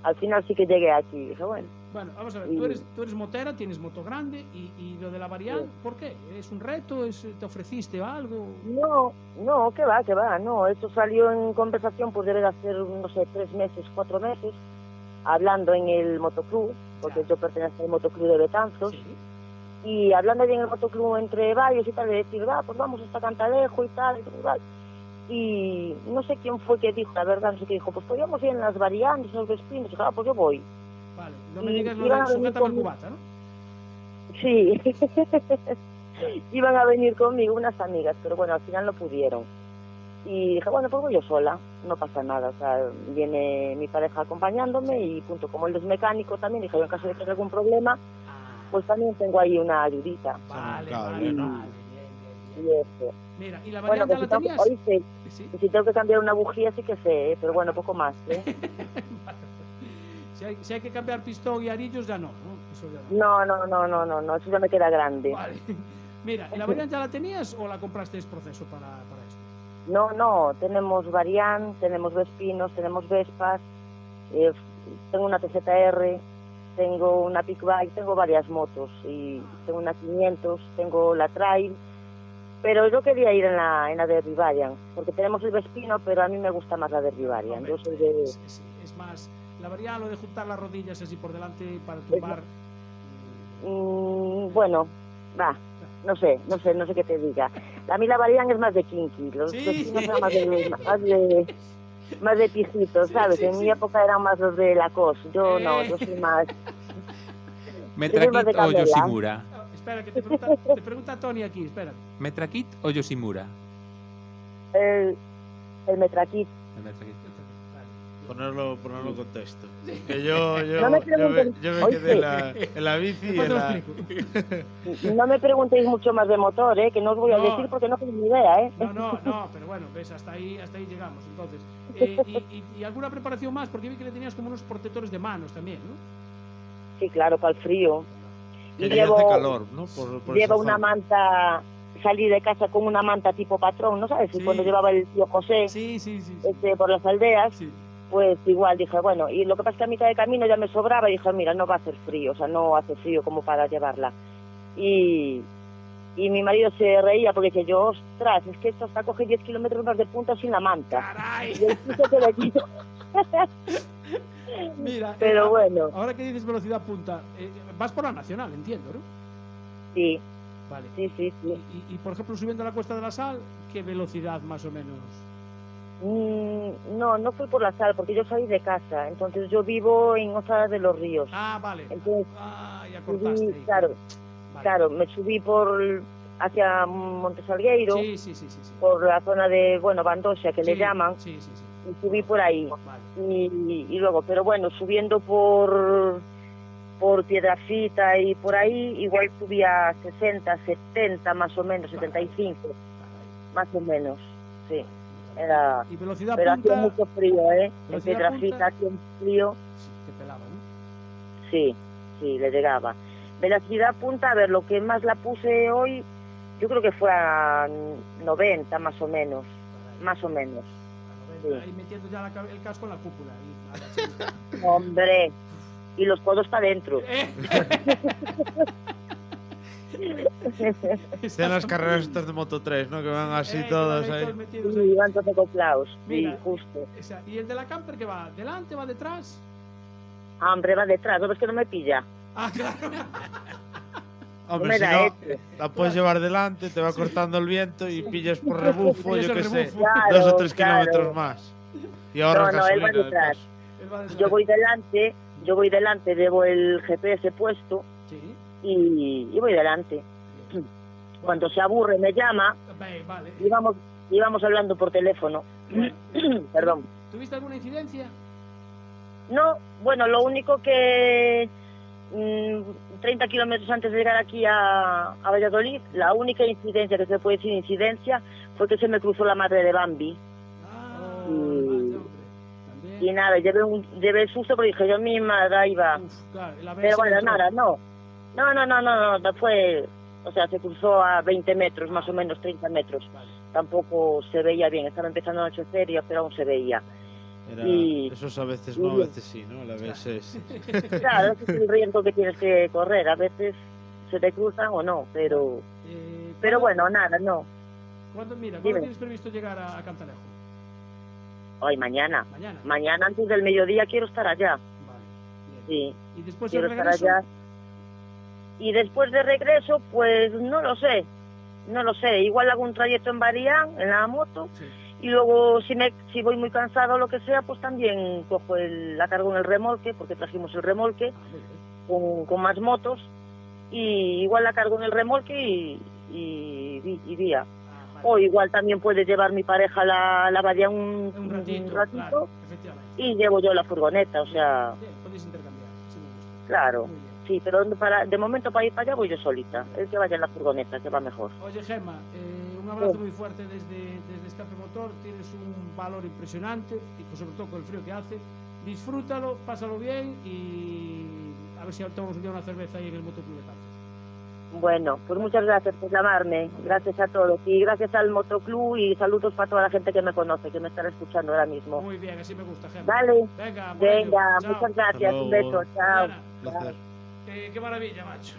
I: al final sí que llegué aquí. Dije, bueno.
B: Bueno, vamos a ver,
I: Y-
B: tú eres motera, tienes moto grande y lo de la variante, ¿por qué? ¿Es un reto? ¿Te ofreciste algo?
I: No, que va, no. Eso salió en conversación, pues debe de hacer, no sé, 3 meses, 4 meses, hablando en el motoclub, porque yo pertenezco al motoclub de Betanzos,
B: Sí.
I: y hablando ahí en el motoclub entre varios y tal, de decir, pues vamos hasta Cantalejo y tal, y no sé quién fue que dijo, la verdad, no sé qué dijo, pues podríamos ir en las variantes, en los Vespinos, y dije, pues yo voy.
B: Vale, no me
I: Y
B: digas lo
I: iban
B: de
I: a venir
B: sujétame el
I: conmigo.
B: cubata, ¿no?
I: Sí, iban a venir conmigo unas amigas, pero bueno, al final no pudieron. Y dije, bueno, pues voy yo sola, no pasa nada, o sea, viene mi pareja acompañándome y punto. Como él es mecánico también, dije, en caso de que haya algún problema, pues también tengo ahí una ayudita.
B: Vale,
A: cable,
B: vale,
A: ¿no?
B: vale, bien.
I: Y eso.
B: Mira, ¿y la
I: Bueno,
B: variante
I: pues
B: ya
I: si
B: la
I: tengo,
B: tenías?
I: oíste,
B: Sí.
I: y si tengo que cambiar una bujía sí que sé, pero bueno, poco más, ¿eh?
B: Si hay que cambiar pistón y arillos, ya no, ¿no? Eso ya no.
I: No, eso ya me queda grande.
B: Vale. Mira, ¿y la variante ya la tenías o la compraste en proceso para esto?
I: No, tenemos Variant, tenemos Vespinos, tenemos Vespas, tengo una TZR, tengo una Pick Bike, tengo varias motos y tengo una 500, tengo la Trail, pero yo quería ir en la Derby Variant, porque tenemos el Vespino, pero a mí me gusta más la Derby Variant.
B: Hombre,
I: Yo soy de...
B: es más, la variante, lo de juntar las rodillas así por delante para tumbar.
I: bueno, va, no sé qué te diga. A mí la Variant es más de kinky, los
B: Sí.
I: Vespinos eran más de pijitos, ¿sabes?
B: Sí,
I: En mi
B: sí.
I: época eran más los de Lacoste. Yo no, yo soy más...
G: ¿Metrakit
I: de
G: o
I: Camela.
G: Yoshimura?
B: Espera, que te pregunta Tony aquí, espera.
G: ¿Metrakit o Yoshimura?
I: El Metrakit.
G: El Metrakit.
A: Ponerlo en contexto. Que yo
I: No me
A: me
I: pregunten.
A: quedé en la bici y
B: Después te
A: en
B: lo
A: la...
B: explico.
I: No me preguntéis mucho más de motor, que no os voy a
B: No.
I: decir porque no tengo ni idea,
B: No, pero bueno, ves, hasta ahí llegamos. Entonces, y alguna preparación más, porque vi que le tenías como unos protectores de manos también, ¿no?
I: Sí, claro, para el frío.
A: Que
I: Y
A: ya hace
I: llevo,
A: calor, ¿no? Por
I: llevo
A: esa
I: una
A: zona.
I: manta, salí de casa con una manta tipo patrón, ¿no sabes? Y
B: Sí.
I: cuando llevaba el tío José
B: Sí.
I: por las aldeas,
B: Sí.
I: pues igual dije, bueno, y lo que pasa es que a mitad de camino ya me sobraba y dije, mira, no va a hacer frío, o sea, no hace frío como para llevarla. Y mi marido se reía porque decía yo, ostras, es que esto hasta coge 10 kilómetros más de punta sin la manta.
B: ¡Caray!
I: Y el piso que le quito.
B: Mira,
I: Pero bueno,
B: ahora que dices velocidad punta, vas por la nacional, entiendo, ¿no?
I: sí,
B: Vale.
I: sí.
B: Y, por ejemplo, subiendo la Cuesta de la Sal, ¿qué velocidad más o menos?
I: No fui por la Sal porque yo salí de casa, entonces yo vivo en Osadas de los Ríos.
B: Ah, vale.
I: Entonces,
B: Ya cortaste.
I: subí,
B: ahí.
I: claro,
B: Vale.
I: claro, me subí hacia Montesalgueiro,
B: Sí.
I: por la zona de, Bandosia, que le
B: Sí,
I: llaman,
B: Sí.
I: y subí por ahí.
B: Vale.
I: Y luego, pero bueno, subiendo por Piedrafita y por ahí, igual subía 60, 70 más o menos, 75, más o menos, sí. Era,
B: Y velocidad
I: pero hacía
B: punta.
I: mucho frío, En
B: Velocidad
I: Piedrafita
B: punta.
I: hacía un frío,
B: Sí, te pelaba, ¿no?
I: sí, le llegaba. Velocidad punta, a ver, lo que más la puse hoy, yo creo que fue a 90 más o menos, Sí.
B: Ahí metiendo ya el casco en la cúpula. Ahí,
I: Hombre, y los codos para adentro.
A: Sean las carreras estas de Moto 3, ¿no? Que van así
B: que
A: todos
B: van
A: ahí.
B: todos metidos
I: Y
B: ahí.
I: van todos acoplados, sí,
B: Mira,
I: justo.
B: ¿Y el de la camper que va? ¿Delante, va detrás?
I: Hombre, va detrás, ¿no ves que no me pilla?
B: Ah, claro.
A: Hombre,
I: me
A: si
I: da
A: no,
I: este.
A: la puedes llevar delante, te va cortando el viento y pillas por rebufo,
B: Pillas
A: yo
B: el
A: que sé,
B: rebufo.
A: 2 o 3
I: Claro.
A: kilómetros más. Y ahorras
I: No, él va
A: gasolina de
I: detrás.
A: paso.
B: Él va detrás.
I: Yo voy delante, llevo el GPS puesto
B: Sí.
I: y voy delante. Cuando se aburre me llama
B: Vale.
I: y vamos hablando por teléfono.
B: Bueno.
I: Perdón.
B: ¿Tuviste alguna incidencia?
I: No, bueno, lo único que 30 kilómetros antes de llegar aquí a Valladolid, la única incidencia, que se puede decir incidencia, fue que se me cruzó la madre de Bambi. Y nada, llevé susto porque dije, yo misma ahí va.
B: Claro,
I: pero bueno, nada, no, fue, o sea, se cruzó a 20 metros, más o menos 30 metros.
B: Vale.
I: Tampoco se veía bien, estaba empezando a anochecer, pero aún se veía.
A: Esos a veces no, a veces sí, ¿no? A veces...
I: Claro, ese es el riesgo que tienes que correr, a veces se te cruzan o no, pero bueno, nada, no.
B: ¿Cuándo tienes previsto llegar a Cantalejo?
I: Hoy, mañana. Mañana antes del mediodía quiero estar allá.
B: Vale,
I: sí.
B: ¿Y después
I: quiero
B: de
I: estar
B: regreso?
I: allá. Y después de regreso, pues no lo sé. Igual hago un trayecto en Barián, en la moto,
B: Sí.
I: y luego si voy muy cansado o lo que sea, pues también cojo la cargo en el remolque, porque trajimos el remolque con más motos, y igual la cargo en el remolque y vía. O igual también puede llevar mi pareja a la Barián un ratito
B: claro, efectivamente.
I: y llevo yo la furgoneta, o sea...
B: Bien, podéis intercambiar, sí me gusta.
I: Claro.
B: Muy bien.
I: Sí, pero de momento para ir para allá voy yo solita. El que vaya en la furgoneta, que va mejor.
B: Oye, Gemma, un abrazo muy fuerte desde Escape Motor. Tienes un valor impresionante y sobre todo con el frío que hace. Disfrútalo, pásalo bien y a ver si tomamos un día una cerveza ahí en el Motoclub de Cáceres.
I: Bueno, pues muchas gracias por llamarme. Gracias a todos y gracias al Motoclub y saludos para toda la gente que me conoce, que me estará escuchando ahora mismo.
B: Muy bien, así me gusta, Gemma.
I: Vale.
B: Venga,
I: muchas gracias. Un beso. Chao.
A: Placer.
B: Qué maravilla, macho.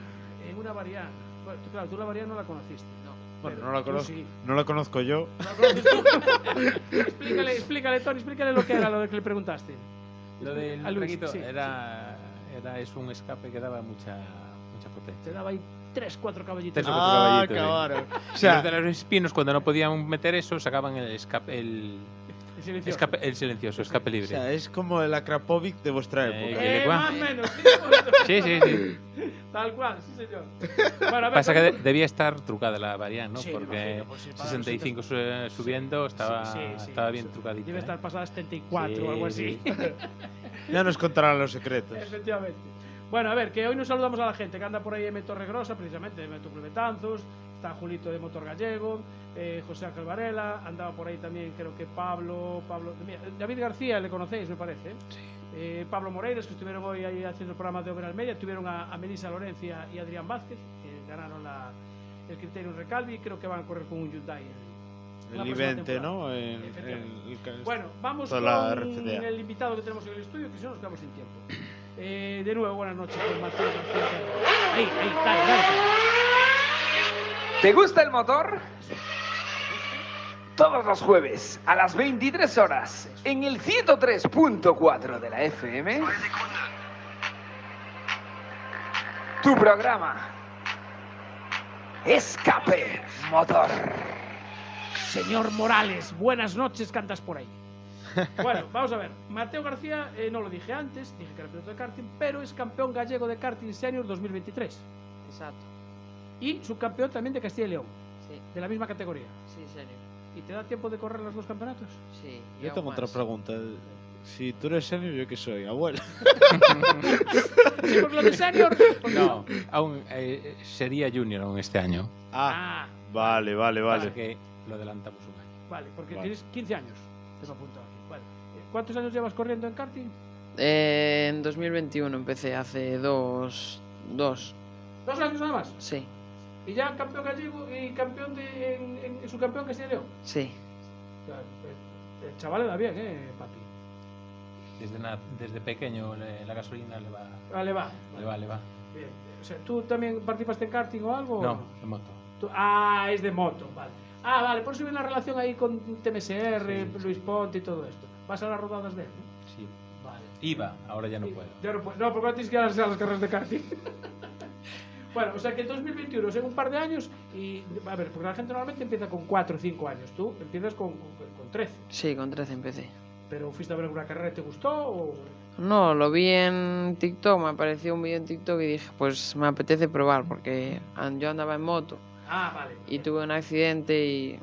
B: En una Varian. Bueno, claro, tú la Varian no la conociste. No.
A: Bueno,
B: Pero
A: no la
B: tú
A: conozco.
B: sí.
A: No la conozco yo.
B: ¿No la conoces tú? explícale, Tony, explícale lo que era lo que le preguntaste.
G: Lo del
B: A Luis,
G: traguito
B: sí,
G: es un escape que daba mucha potencia.
B: Te daba ahí 3-4 caballitos.
G: 3 o 4 caballitos.
A: cabrón.
G: O sea, los de los espinos, cuando no podían meter eso, sacaban el escape, el silencioso, escape libre.
A: O sea, es como el Akrapovic de vuestra época.
B: Más o menos.
G: Sí.
B: Tal cual, sí, señor. Bueno, a ver,
G: Pasa que debía estar trucada la Varian, ¿no?
B: Sí,
G: Porque
B: imagino, pues sí, para
G: 65 subiendo estaba bien trucadita.
B: Debe estar pasada 74 o algo así.
A: Ya nos contarán los secretos.
B: Efectivamente. Bueno, a ver, que hoy nos saludamos a la gente que anda por ahí en Torregrosa, precisamente, de Motoclub de Betanzos. Está Julito de Motor Gallego, José Ángel Varela, andaba por ahí también, creo que Pablo, mira, David García, le conocéis, me parece. Sí. Pablo Moreiras, que estuvieron hoy ahí haciendo el programa de Over Almeida, tuvieron a Melissa Lorencia y Adrián Vázquez, que ganaron el Criterium Recalvi, y creo que van a correr con un Hyundai.
A: El Ivente, ¿no?
B: Bueno, vamos con el invitado que tenemos en el estudio, que si no nos quedamos sin tiempo. De nuevo, buenas noches con Mateo García. Ahí, dale.
J: ¿Te gusta el motor? Todos los jueves a las 23 horas en el 103.4 de la FM. Tu programa Escape Motor.
B: Señor Morales, buenas noches, cantas por ahí. Bueno, vamos a ver. Mateo García, no lo dije antes, dije que era piloto de karting, pero es campeón gallego de karting senior 2023.
C: Exacto.
B: Y subcampeón también de Castilla y León.
C: Sí.
B: De la misma categoría.
C: Sí, senior.
B: ¿Y te da tiempo de correr los dos campeonatos?
C: Sí.
A: Yo tengo otra pregunta. Si tú eres senior, ¿yo qué soy? ¿Abuela?
B: Sí, porque lo de senior...
G: No, aún sería junior aún este año.
A: Vale.
G: Así que lo adelantamos un año.
B: Vale, porque tienes 15 años. Te lo apunto aquí. Vale. ¿Cuántos años llevas corriendo en karting?
C: En 2021 empecé, hace dos.
B: ¿2 años nada más?
C: Sí.
B: ¿Y ya campeón gallego y campeón en subcampeón Castilla y León?
C: Sí.
B: El chaval le da bien, papi.
G: Desde pequeño la gasolina le va.
B: Le va. Bien. O sea, ¿tú también participaste en karting o algo?
G: No, de moto.
B: Es de moto, vale. Vale, por eso viene la relación ahí con TMSR, Luis Ponte y todo esto. ¿Vas a las rodadas de él?
G: Sí.
B: Vale.
G: Iba, ahora ya no puedo.
B: Ya no puedo. No, porque ahora tienes que ir a las carreras de karting. Bueno, o sea que en 2021, o sea, en un par de años, y a ver, porque la gente normalmente empieza con 4 o 5 años. Tú empiezas con 13.
C: Sí, con 13 empecé.
B: ¿Pero fuiste a ver alguna carrera y te gustó o...?
C: No, lo vi en TikTok, me apareció un vídeo en TikTok y dije, pues me apetece probar, porque yo andaba en moto.
B: Vale.
C: Y tuve un accidente y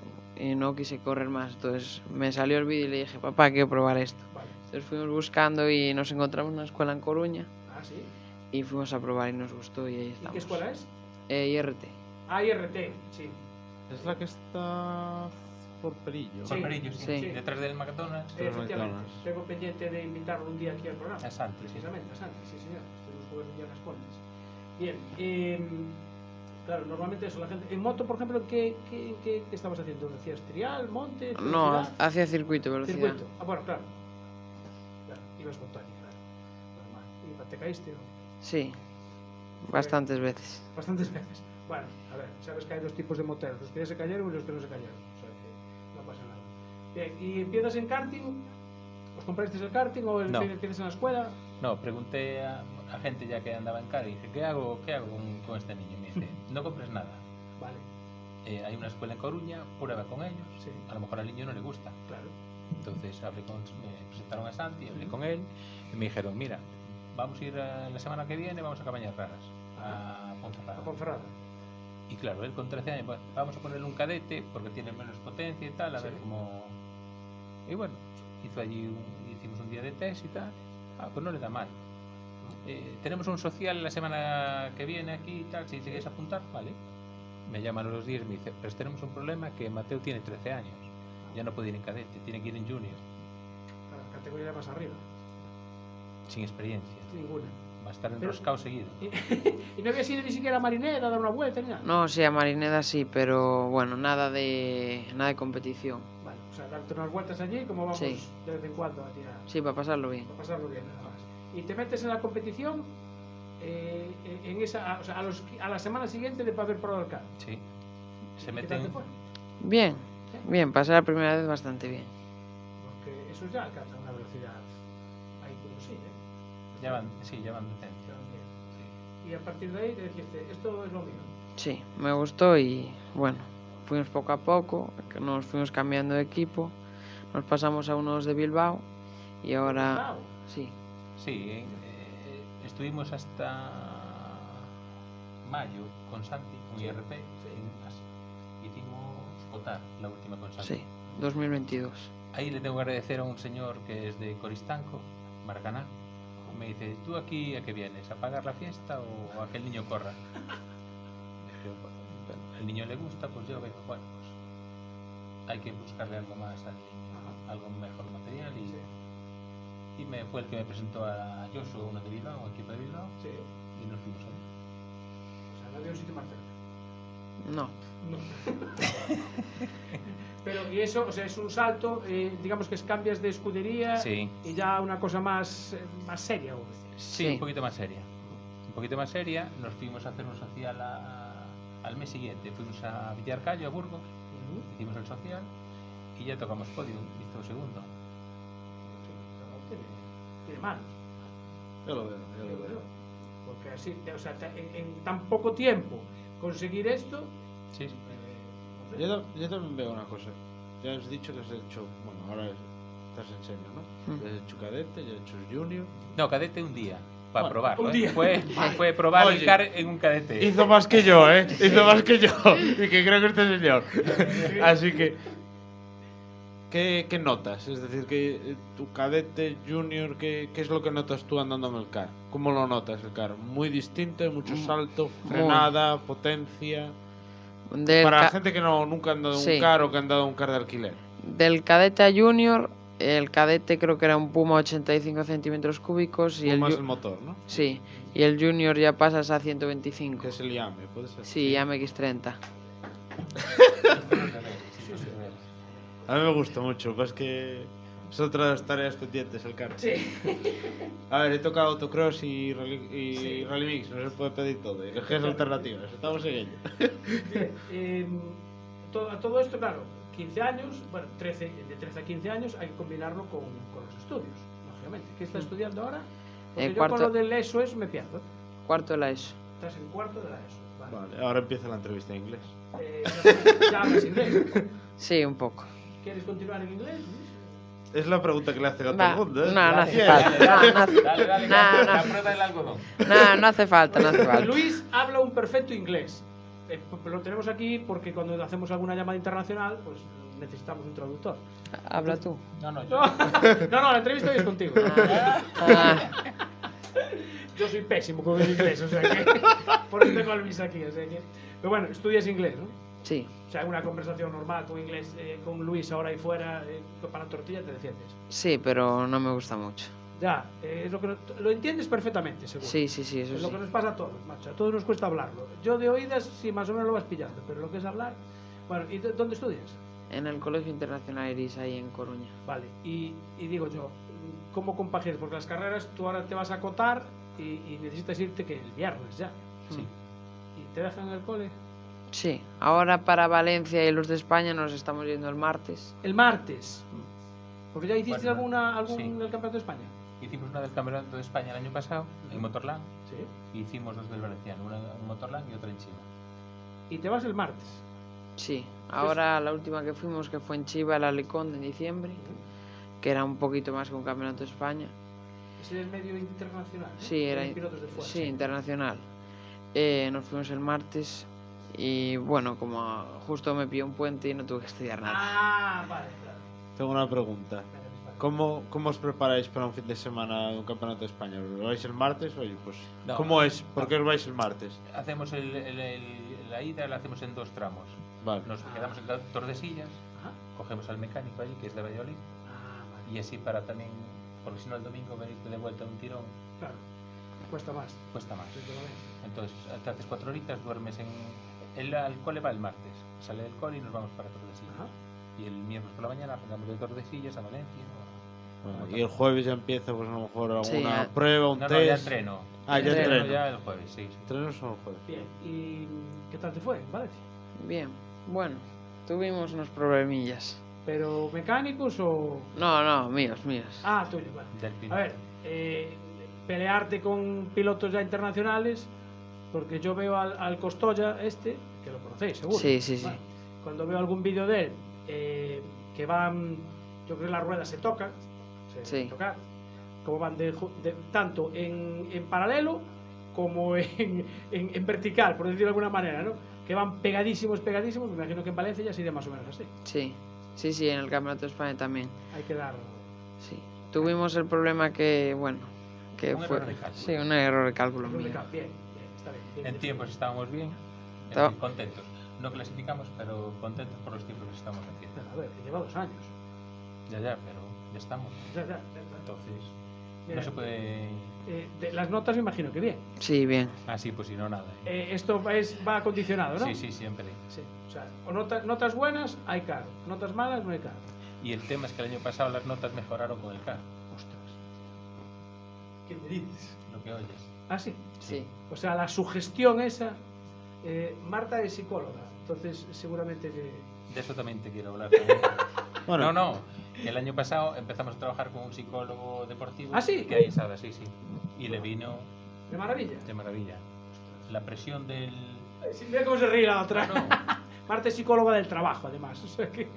C: no quise correr más. Entonces me salió el vídeo y le dije, papá, quiero probar esto.
B: Vale.
C: Entonces fuimos buscando y nos encontramos en una escuela en Coruña.
B: Sí.
C: y fuimos a probar y nos gustó y ahí
B: ¿Y
C: estamos.
B: qué escuela es?
C: IRT.
B: Ah, IRT, sí.
A: Es la que está por Perillo.
G: Por Perillo,
C: sí.
G: detrás del McDonald's.
B: Efectivamente.
A: McDonald's.
B: Tengo pendiente de invitarlo un día aquí al programa.
G: A Santi, sí.
B: Precisamente, a Santi, sí señor. Estuvimos con él un día en las Condes. Bien, claro, normalmente eso, la gente... En moto, por ejemplo, ¿qué estabas haciendo? ¿Decías trial, monte,
C: No,
B: velocidad?
C: hacía circuito, velocidad.
B: Circuito. Ah, bueno, claro. Claro, ibas con Tony, claro. Normal. ¿Y te caíste o...?
C: Sí, bastantes veces.
B: Bastantes veces. Bueno, a ver, sabes que hay dos tipos de moteros, los que ya se cayeron y los que no se cayeron. O sea que no pasa nada. Bien, ¿y empiezas en karting? ¿Os compraste el karting o
G: No.
B: empiezas en la escuela?
G: No, pregunté a gente ya que andaba en car y dije, ¿qué hago con este niño? Y me dice, no compres nada.
B: Vale,
G: Hay una escuela en Coruña, prueba con ellos.
B: sí,
G: A lo mejor al niño no le gusta.
B: claro.
G: Entonces me presentaron a Santi, hablé con él y me dijeron, mira, vamos a ir la semana que viene, vamos a Cabañas Raras, a Ponferrada.
B: A Ponferrada.
G: Y claro, él con 13 años, bueno, vamos a ponerle un cadete porque tiene menos potencia y tal, a
B: Sí.
G: ver cómo... Y bueno, hicimos un día de test y tal. Ah, pues no le da mal. Tenemos un social la semana que viene aquí y tal, si queréis apuntar, vale. Me llaman a los días y me dice, pero tenemos un problema que Mateo tiene 13 años. Ya no puede ir en cadete, tiene que ir en junior,
B: Claro, categoría más arriba.
G: sin experiencia.
B: Ninguna.
G: Va a estar
B: Pero-
G: enroscado seguido.
B: ¿Y no había sido ni siquiera a Marineda a dar una vuelta ni nada?
C: No, sí, a Marineda sí, pero bueno, nada de competición.
B: Vale, o sea, darte unas vueltas allí como vamos
C: Sí.
B: de vez en cuando a tirar.
C: Sí, para pasarlo bien.
B: Para pasarlo bien, nada más. Y te metes en la competición en esa, o sea, a la semana siguiente de para haber probado el carro.
G: Sí. Se
B: ¿Qué tal
G: meten...
B: te fue?
C: Bien, bien, pasé la primera vez bastante bien.
B: Porque eso ya alcanza una velocidad ahí como sí, ¿eh?
G: Ya van decentes.
B: Ya van bien. Y a partir de ahí te dijiste, esto es lo mío.
C: Sí, me gustó y bueno, fuimos poco a poco, nos fuimos cambiando de equipo, nos pasamos a unos de Bilbao y ahora
B: Bilbao.
C: sí,
G: Sí, estuvimos hasta mayo con Santi, con IRP. Hicimos Cotar, la última con Santi.
C: sí, 2022.
G: Ahí le tengo que agradecer a un señor que es de Coristanco, Maracaná. Me dice, ¿tú aquí a qué vienes? ¿A pagar la fiesta o a que el niño corra? Dije, bueno, el niño le gusta, pues yo vengo. Bueno, pues hay que buscarle algo más al niño, algo mejor material. Y fue el que me presentó a Joshua, uno de Bilbao, un equipo de Bilbao,
B: Sí.
G: y nos fuimos ahí.
B: O sea, no había un sitio más cerca.
C: No,
B: No. Pero, y eso, o sea, es un salto, digamos que es cambias de escudería
G: Sí.
B: y ya una cosa más seria, vamos a decir.
G: Sí,
C: Sí.
G: un poquito más seria. Un poquito más seria. Nos fuimos a hacer un social al mes siguiente. Fuimos a Villarcayo, a Burgos, hicimos el social y ya tocamos podio, hizo segundo.
B: Tiene manos.
A: Yo lo veo.
B: Porque así, o sea, en tan poco tiempo conseguir esto,
G: Sí, sí.
B: no sé.
A: Yo también veo una cosa. Ya has dicho que has hecho, bueno, ahora estás en serio, ¿no? Ya has hecho cadete, ya has hecho junior.
G: No, cadete un día, para
A: Bueno,
G: probarlo.
B: un día.
G: Fue probar
A: Oye,
G: el car en un cadete.
A: Hizo más que yo, ¿eh? Hizo más que yo. Y que creo que este señor. Así que... ¿Qué notas? Es decir, que tu cadete junior, ¿qué es lo que notas tú andando en el car? ¿Cómo lo notas el car? ¿Muy distinto? ¿Hay mucho salto? ¿Frenada? ¿Potencia?
C: Del,
A: Para la
C: ca-
A: gente que nunca ha andado en
C: Sí.
A: un car o que ha andado en un car de alquiler.
C: del cadete a junior, el cadete creo que era un Puma 85 centímetros cúbicos y
A: O
C: el,
A: más
C: ju-
A: el motor, ¿no?
C: sí, y el junior ya pasas a 125.
A: Que es el IAME, puede ser.
C: Sí, ya MX30.
A: A mí me gusta mucho, pues que es otra de las tareas pendientes el car.
B: Sí.
A: A ver, he tocado autocross y
B: Sí.
A: rally mix, no se puede pedir todo. Y las alternativas, estamos en ello.
B: Bien, a todo esto, claro, 15 años, bueno, de 13 a 15 años hay que combinarlo con los estudios, lógicamente. ¿Qué estás estudiando ahora? Porque yo
C: cuarto-
B: con lo del ESO me pierdo.
C: Cuarto de la ESO.
B: Estás en cuarto de la ESO. Vale.
A: Vale, ahora empieza la entrevista en inglés.
B: Ya hablas inglés.
C: Sí, un poco.
B: ¿Quieres continuar en inglés?
A: Es la pregunta que le hacen a todo el mundo, ¿eh?
C: No hace
A: Bien.
C: falta. No hace,
G: Dale,
C: No,
G: la
C: no.
G: prueba del algodón.
C: no hace falta, no hace falta.
B: Luis habla un perfecto inglés. Lo tenemos aquí porque cuando hacemos alguna llamada internacional, pues necesitamos un traductor.
C: Habla tú.
G: No,
B: No, la entrevista hoy es contigo.
C: Ah,
B: Yo soy pésimo con el inglés, o sea que por eso tengo a Luis aquí, o sea que... Pero bueno, estudias inglés, ¿no?
C: Sí,
B: O sea, una conversación normal con inglés, con Luis ahora ahí fuera, para la tortilla te defiendes.
C: sí, pero no me gusta mucho.
B: Ya, es lo que lo entiendes perfectamente, seguro.
C: Sí, sí, sí, eso
B: Es lo
C: sí.
B: que nos pasa a todos, macho. A todos nos cuesta hablarlo. Yo de oídas sí más o menos lo vas pillando, pero lo que es hablar... Bueno, ¿y dónde estudias?
C: En el Colegio Internacional Iris, ahí en Coruña.
B: Vale, y digo yo, ¿cómo compaginas? Porque las carreras tú ahora te vas a acotar y necesitas irte que el viernes ya.
G: Sí.
B: ¿Y te dejan en el cole?
C: Sí, ahora para Valencia y los de España nos estamos yendo el martes.
B: El martes. Porque ya hiciste
G: Bueno,
B: algún
G: sí.
B: del Campeonato de España.
G: Hicimos una del Campeonato de España el año pasado, en Motorland,
B: Sí.
G: y hicimos dos del Valenciano, una en Motorland y otra en Chiva.
B: Y te vas el martes.
C: Sí, ahora la última que fuimos, que fue en Chiva, el Alicón, en diciembre, que era un poquito más que un Campeonato de España.
B: Ese es medio internacional, ¿no?
C: Sí, era
B: Hay pilotos de fuera.
C: sí, internacional. Nos fuimos el martes y bueno, como justo me pilló un puente y no tuve que estudiar nada.
B: Ah, vale, claro.
A: Tengo una pregunta. ¿Cómo os preparáis para un fin de semana de un campeonato de España? ¿Lo vais el martes? Oye, pues,
G: No,
A: ¿cómo es? ¿Por qué os vais el martes?
G: Hacemos la ida, la hacemos en dos tramos.
A: Vale.
G: Nos quedamos en Tordesillas,
B: Ajá.
G: cogemos al mecánico allí, que es de Valladolid,
B: Ah, vale.
G: y así para también, porque si no el domingo venirte de vuelta a un tirón
B: Claro. Cuesta más.
G: cuesta más.
B: Desde Valencia.
G: Entonces, te haces 4 horitas, duermes en... al cole va el martes, sale del cole y nos vamos para Tordesillas.
B: Ajá.
G: Y el miércoles por la mañana vamos de Tordesillas a Valencia.
A: Bueno, y el jueves ya empieza, pues a lo mejor alguna
C: Sí,
A: prueba, un
G: No,
A: test.
G: ya entreno.
A: Ah, ya entreno.
G: Ya el jueves, sí.
A: Entrenos son el jueves.
B: Bien. ¿Y qué tal te fue en Valencia?
C: Bien, bueno, tuvimos unos problemillas.
B: ¿Pero mecánicos o...?
C: No, míos.
B: Ah, tuyo, vale.
G: Del
B: A
G: piloto.
B: ver, pelearte con pilotos ya internacionales, porque yo veo al Costoya que lo conocéis, seguro.
C: Sí, sí, sí.
B: Bueno, cuando veo algún vídeo de él, que van, yo creo que las ruedas se tocan,
C: Sí.
B: tocar, como van tanto en paralelo como en vertical, por decirlo de alguna manera, ¿no? Que van pegadísimos, me imagino que en Valencia ya sería más o menos así.
C: Sí, en el Campeonato de España también.
B: Hay que dar...
C: Sí. Tuvimos el problema que, bueno, que
G: Un
C: fue...
G: error de cálculo.
C: Sí, un error de cálculo mío.
B: Bien, está bien.
G: En tiempos estábamos bien,
C: Estaba-
G: contentos. No clasificamos, pero contentos por los tiempos que estamos haciendo.
B: A ver, que lleva 2 años.
G: Ya, pero ya estamos.
B: Ya.
G: Entonces,
B: Mira,
G: no se puede...
B: de las notas me imagino que bien.
C: Sí, bien.
G: Ah, sí, pues si no, nada.
B: Esto va condicionado, ¿no?
G: Sí, siempre.
B: Sí, o sea, notas buenas hay caro, notas malas no hay caro.
G: Y el tema es que el año pasado las notas mejoraron con el carro.
B: Ostras. ¿Qué me dices?
G: Lo que oyes.
B: Ah, sí.
C: Sí.
B: O sea, la sugestión esa. Marta es psicóloga, entonces seguramente que...
G: De eso también te quiero hablar. También.
A: Bueno.
G: No. El año pasado empezamos a trabajar con un psicólogo deportivo.
B: ¿Ah, sí?
G: Que hay en Sada, sí. Y le vino
B: De maravilla.
G: de maravilla. La presión del...
B: Sí, mira cómo se ríe la otra.
G: No.
B: Marta es psicóloga del trabajo, además. O sea que...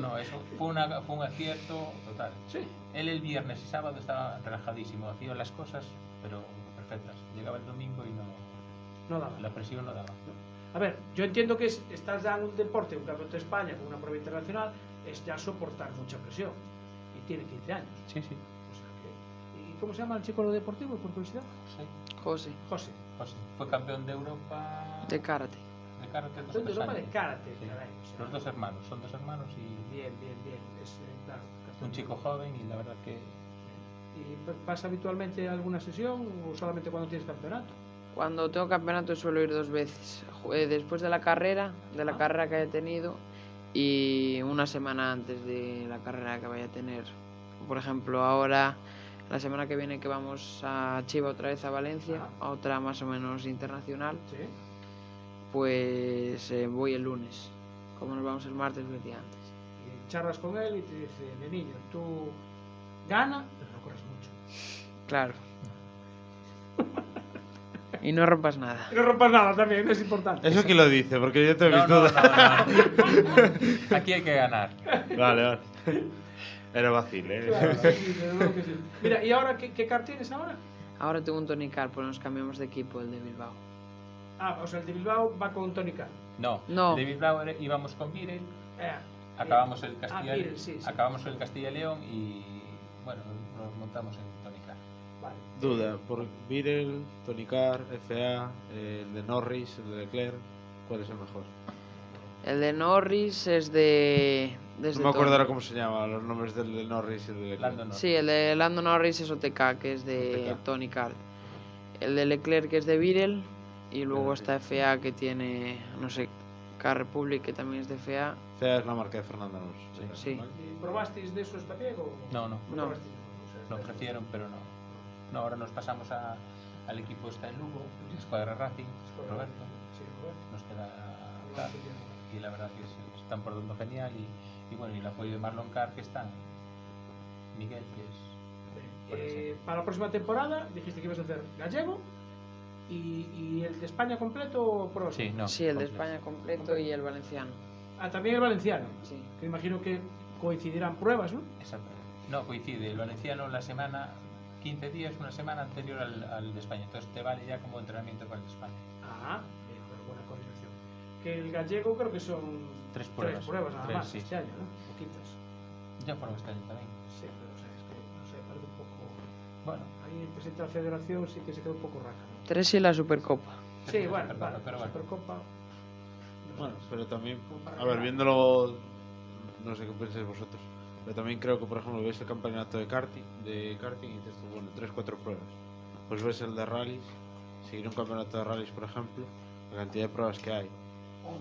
G: No, eso fue un acierto total.
B: Sí.
G: Él el viernes y sábado estaba relajadísimo, hacía las cosas, pero perfectas. Llegaba el domingo y
B: No daba.
G: la presión no daba.
B: A ver, yo entiendo que estás ya en un deporte, un campeonato de España, con una prueba internacional, es ya soportar mucha presión. Y tiene 15 años.
G: Sí.
B: O sea que... ¿Y cómo se llama el psicólogo deportivo, por curiosidad?
C: José,
B: José.
G: José. Fue campeón de Europa
C: de karate.
G: de karate dos
B: Campeón de
G: o tres
B: Europa de
G: años.
B: karate,
G: Sí.
B: caray. O sea,
G: Los dos hermanos, son dos hermanos y
B: Bien. Es, claro,
G: un chico joven y la verdad que
B: ¿Y vas habitualmente a alguna sesión o solamente cuando tienes campeonato?
C: Cuando tengo campeonato suelo ir 2 veces. Después de la carrera que haya tenido y una semana antes de la carrera que vaya a tener. Por ejemplo, ahora, la semana que viene que vamos a Chiva otra vez a Valencia, a otra más o menos internacional,
B: Sí.
C: pues voy el lunes. Como nos vamos el martes, el día antes.
B: Y charlas con él y te dice, de niño, tú gana, pero no corres mucho.
C: Claro. Y no rompas nada.
B: No rompas nada también, es importante.
A: ¿Eso quién lo dice? Porque yo te he
G: no,
A: visto...
G: no. Aquí hay que ganar.
A: Vale. Era vacile,
B: Claro, sí, desde luego que sí. Mira, ¿y ahora qué car tienes ahora?
C: Ahora tengo un Tony Car, pues nos cambiamos de equipo, el de Bilbao.
B: Ah, o sea, el de Bilbao va con Tony Car.
C: No.
G: De Bilbao íbamos con Virel, acabamos el Castilla,
B: Virel, sí.
G: acabamos el Castilla y León y bueno, nos montamos en Tónica.
B: Vale.
A: Duda, por Virel, Tony Carr, FA, el de Norris, el de Leclerc, ¿cuál es el mejor?
C: El de Norris es de...
A: No me acuerdo ahora cómo se llama, los nombres del de Norris y el de Leclerc.
G: Lando Norris.
C: Sí, el de Lando Norris es OTK, que es de
A: OTK.
C: Tony Carr. El de Leclerc que es de Virel. Y luego está FA que tiene, no sé, Car Republic que también es de FA.
A: FA es la marca de Fernando Alonso.
C: Sí.
B: ¿Y ¿Probasteis de esos también o...?
G: No.
C: No.
B: probasteis? O sea,
G: Lo ofrecieron, pero no. No, ahora nos pasamos al equipo está en Lugo, Escuadra Racing, Roberto.
B: Sí, Roberto.
G: Nos queda tal. Y la verdad que están portando genial. Y bueno, y el apoyo de Marlon Carr que están. Miguel, que es. puede ser.
B: Para la próxima temporada dijiste que ibas a hacer gallego y el de España completo o pruebas.
G: Sí, no.
C: Sí, el de
G: completo.
C: España completo y el valenciano.
B: Ah, también el valenciano.
C: Sí.
B: Que imagino que coincidirán pruebas, ¿no?
G: Exacto. No, coincide el valenciano la semana, 15 días, una semana anterior al de España. Entonces te vale ya como entrenamiento para el de España.
B: Ah, pero buena coordinación. Que el gallego creo que son
G: Tres pruebas.
B: nada
G: Tres,
B: más
G: sí.
B: este año, ¿no? Poquitas.
G: Ya fueron este año también.
B: Sí, pero o sea, es que no sé, parece un poco.
G: Bueno,
B: Ahí el presidente de la federación sí que se quedó un poco raca, ¿no?
C: 3 y la Supercopa.
B: Sí, bueno,
G: Supercopa,
B: vale,
G: pero bueno.
B: Supercopa.
A: Bueno, pero también,
B: Como para
A: a ver,
B: arreglar.
A: viéndolo, no sé qué pensáis vosotros, pero también creo que, por ejemplo, ves el campeonato de karting y dices tú, bueno, 3-4 pruebas. Pues ves el de rallies, seguir un campeonato de rallies, por ejemplo, la cantidad de pruebas que hay.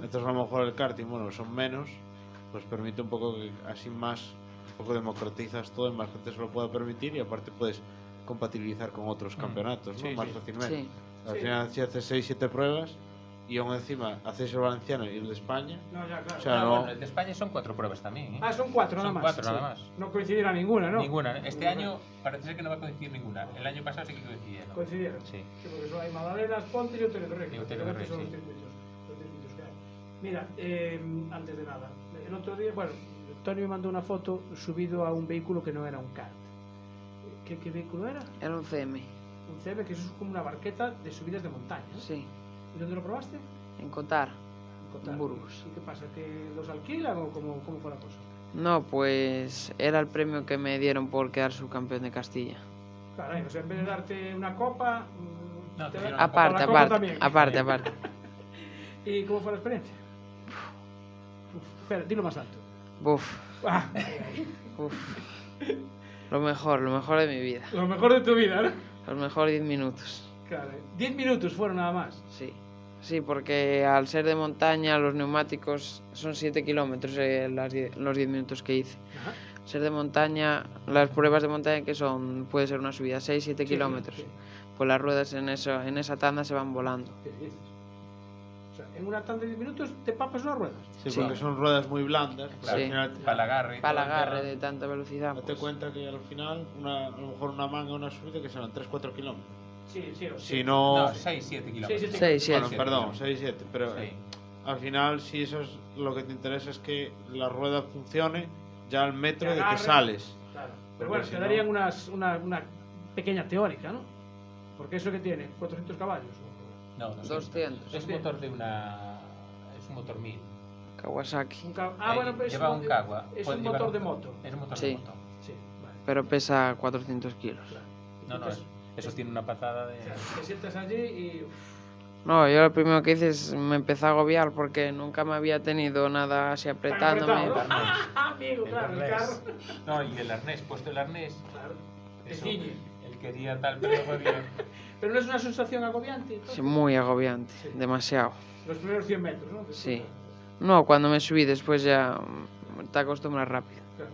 A: Entonces, a lo mejor el karting, bueno, son menos, pues permite un poco que así más, un poco democratizas todo y más gente se lo pueda permitir y aparte puedes compatibilizar con otros campeonatos, ¿no?
G: Sí,
A: Más
G: sí.
A: fácilmente.
C: Sí.
A: Al
B: Sí.
A: final, si haces 6-7 pruebas y aún encima haces el valenciano y el de España,
B: No, ya, claro.
A: o sea,
G: Ah,
A: no.
G: bueno, el de España son 4 pruebas también. ¿eh?
B: Ah, son 4 nada
G: Son
B: más.
G: 4
B: Sí.
G: nada más.
B: No coincidirá ninguna, ¿no?
G: Ninguna. Este año parece ser que no va a coincidir ninguna. El año pasado sí que coincidieron.
B: Coincidieron.
G: Sí.
B: Sí, porque solo hay Magdalenas, Ponte y Otero de Rey.
G: Y Otero de Rey,
B: Son los
G: sí.
B: circuitos que hay. Mira, antes de nada, el otro día, bueno, Tony me mandó una foto subido a un vehículo que no era un kart. ¿Qué vehículo era?
C: Era un CM.
B: Un CB, que eso es como una barqueta de subidas de montaña, ¿no?
C: Sí.
B: ¿Y dónde lo probaste?
C: En Cotar.
B: En Cotar.
C: En Burgos.
B: ¿Y qué pasa? ¿Que los alquilan o cómo fue la cosa?
C: No, pues era el premio que me dieron por quedar subcampeón de Castilla.
B: Caray, o sea, en vez de darte una copa...
G: No, te
B: te
G: dieron
B: da-
G: una copa.
C: Aparte,
B: la copa
C: aparte,
B: también.
C: aparte.
B: ¿Y cómo fue la experiencia? Espera, dilo más alto.
C: Buf,
B: Ah,
C: uf. Lo mejor de mi vida.
B: lo mejor de tu vida, ¿no?
C: Los mejores 10 minutos.
B: Claro, 10 minutos fueron nada más.
C: Sí. Sí, porque al ser de montaña, los neumáticos son 7 kilómetros los 10 minutos que hice.
B: Ajá.
C: Al ser de montaña, las pruebas de montaña que son, puede ser una subida 6-7 kilómetros.
B: Sí.
C: Pues las ruedas en esa tanda se van volando.
B: ¿Qué dices? O sea, en una tanda de 10 minutos te papas unas ruedas.
A: Sí,
C: Sí.
A: porque son ruedas muy blandas.
G: Claro,
C: Sí.
A: Al final,
G: Para el agarre. y
C: Para el
G: todo,
C: agarre
G: claro.
C: de tanta velocidad.
A: date
C: pues,
A: cuenta que al final, a lo mejor una manga, una subida que serán 3-4 kilómetros.
B: Sí, sí.
A: Si no.
G: No, 6-7 kilómetros.
B: 6-7
C: 6, 7.
A: Bueno, perdón, 6-7, pero
G: Sí.
A: al final, si eso es lo que te interesa, es que la rueda funcione ya al metro
B: Que
A: de que
B: agarre.
A: sales.
B: Claro.
A: Porque
B: Pero bueno,
A: si
B: te
A: no-
B: darían una pequeña teórica, ¿no? Porque eso que tiene, 400 caballos.
G: No,
C: 200.
G: Es un motor de una. Es un motor 1000.
C: Kawasaki.
B: Bueno, pues
G: lleva un Kawa.
B: es
G: puede
B: un
G: llevar
B: motor de moto.
G: Es un motor
C: Sí.
G: de moto.
B: Sí, vale.
C: Pero pesa 400 kilos.
B: Claro.
G: No, no,
B: Entonces,
G: eso tiene una patada de.
B: o sea, te sientas allí y...
C: No, yo lo primero que hice es me empecé a agobiar porque nunca me había tenido nada así apretándome.
B: apretado, ¿no?
G: arnés.
B: Amigo, claro, el carro.
G: No, y el arnés, puesto el arnés.
B: Claro, te
G: Eso,
B: ciñe.
G: él quería tal, pero fue bien.
B: Pero no es una sensación agobiante. entonces?
C: Sí, muy agobiante,
B: Sí.
C: demasiado.
B: Los primeros 100 metros, ¿no?
C: Sí. No, cuando me subí después ya te acostumbras rápido.
B: Claro.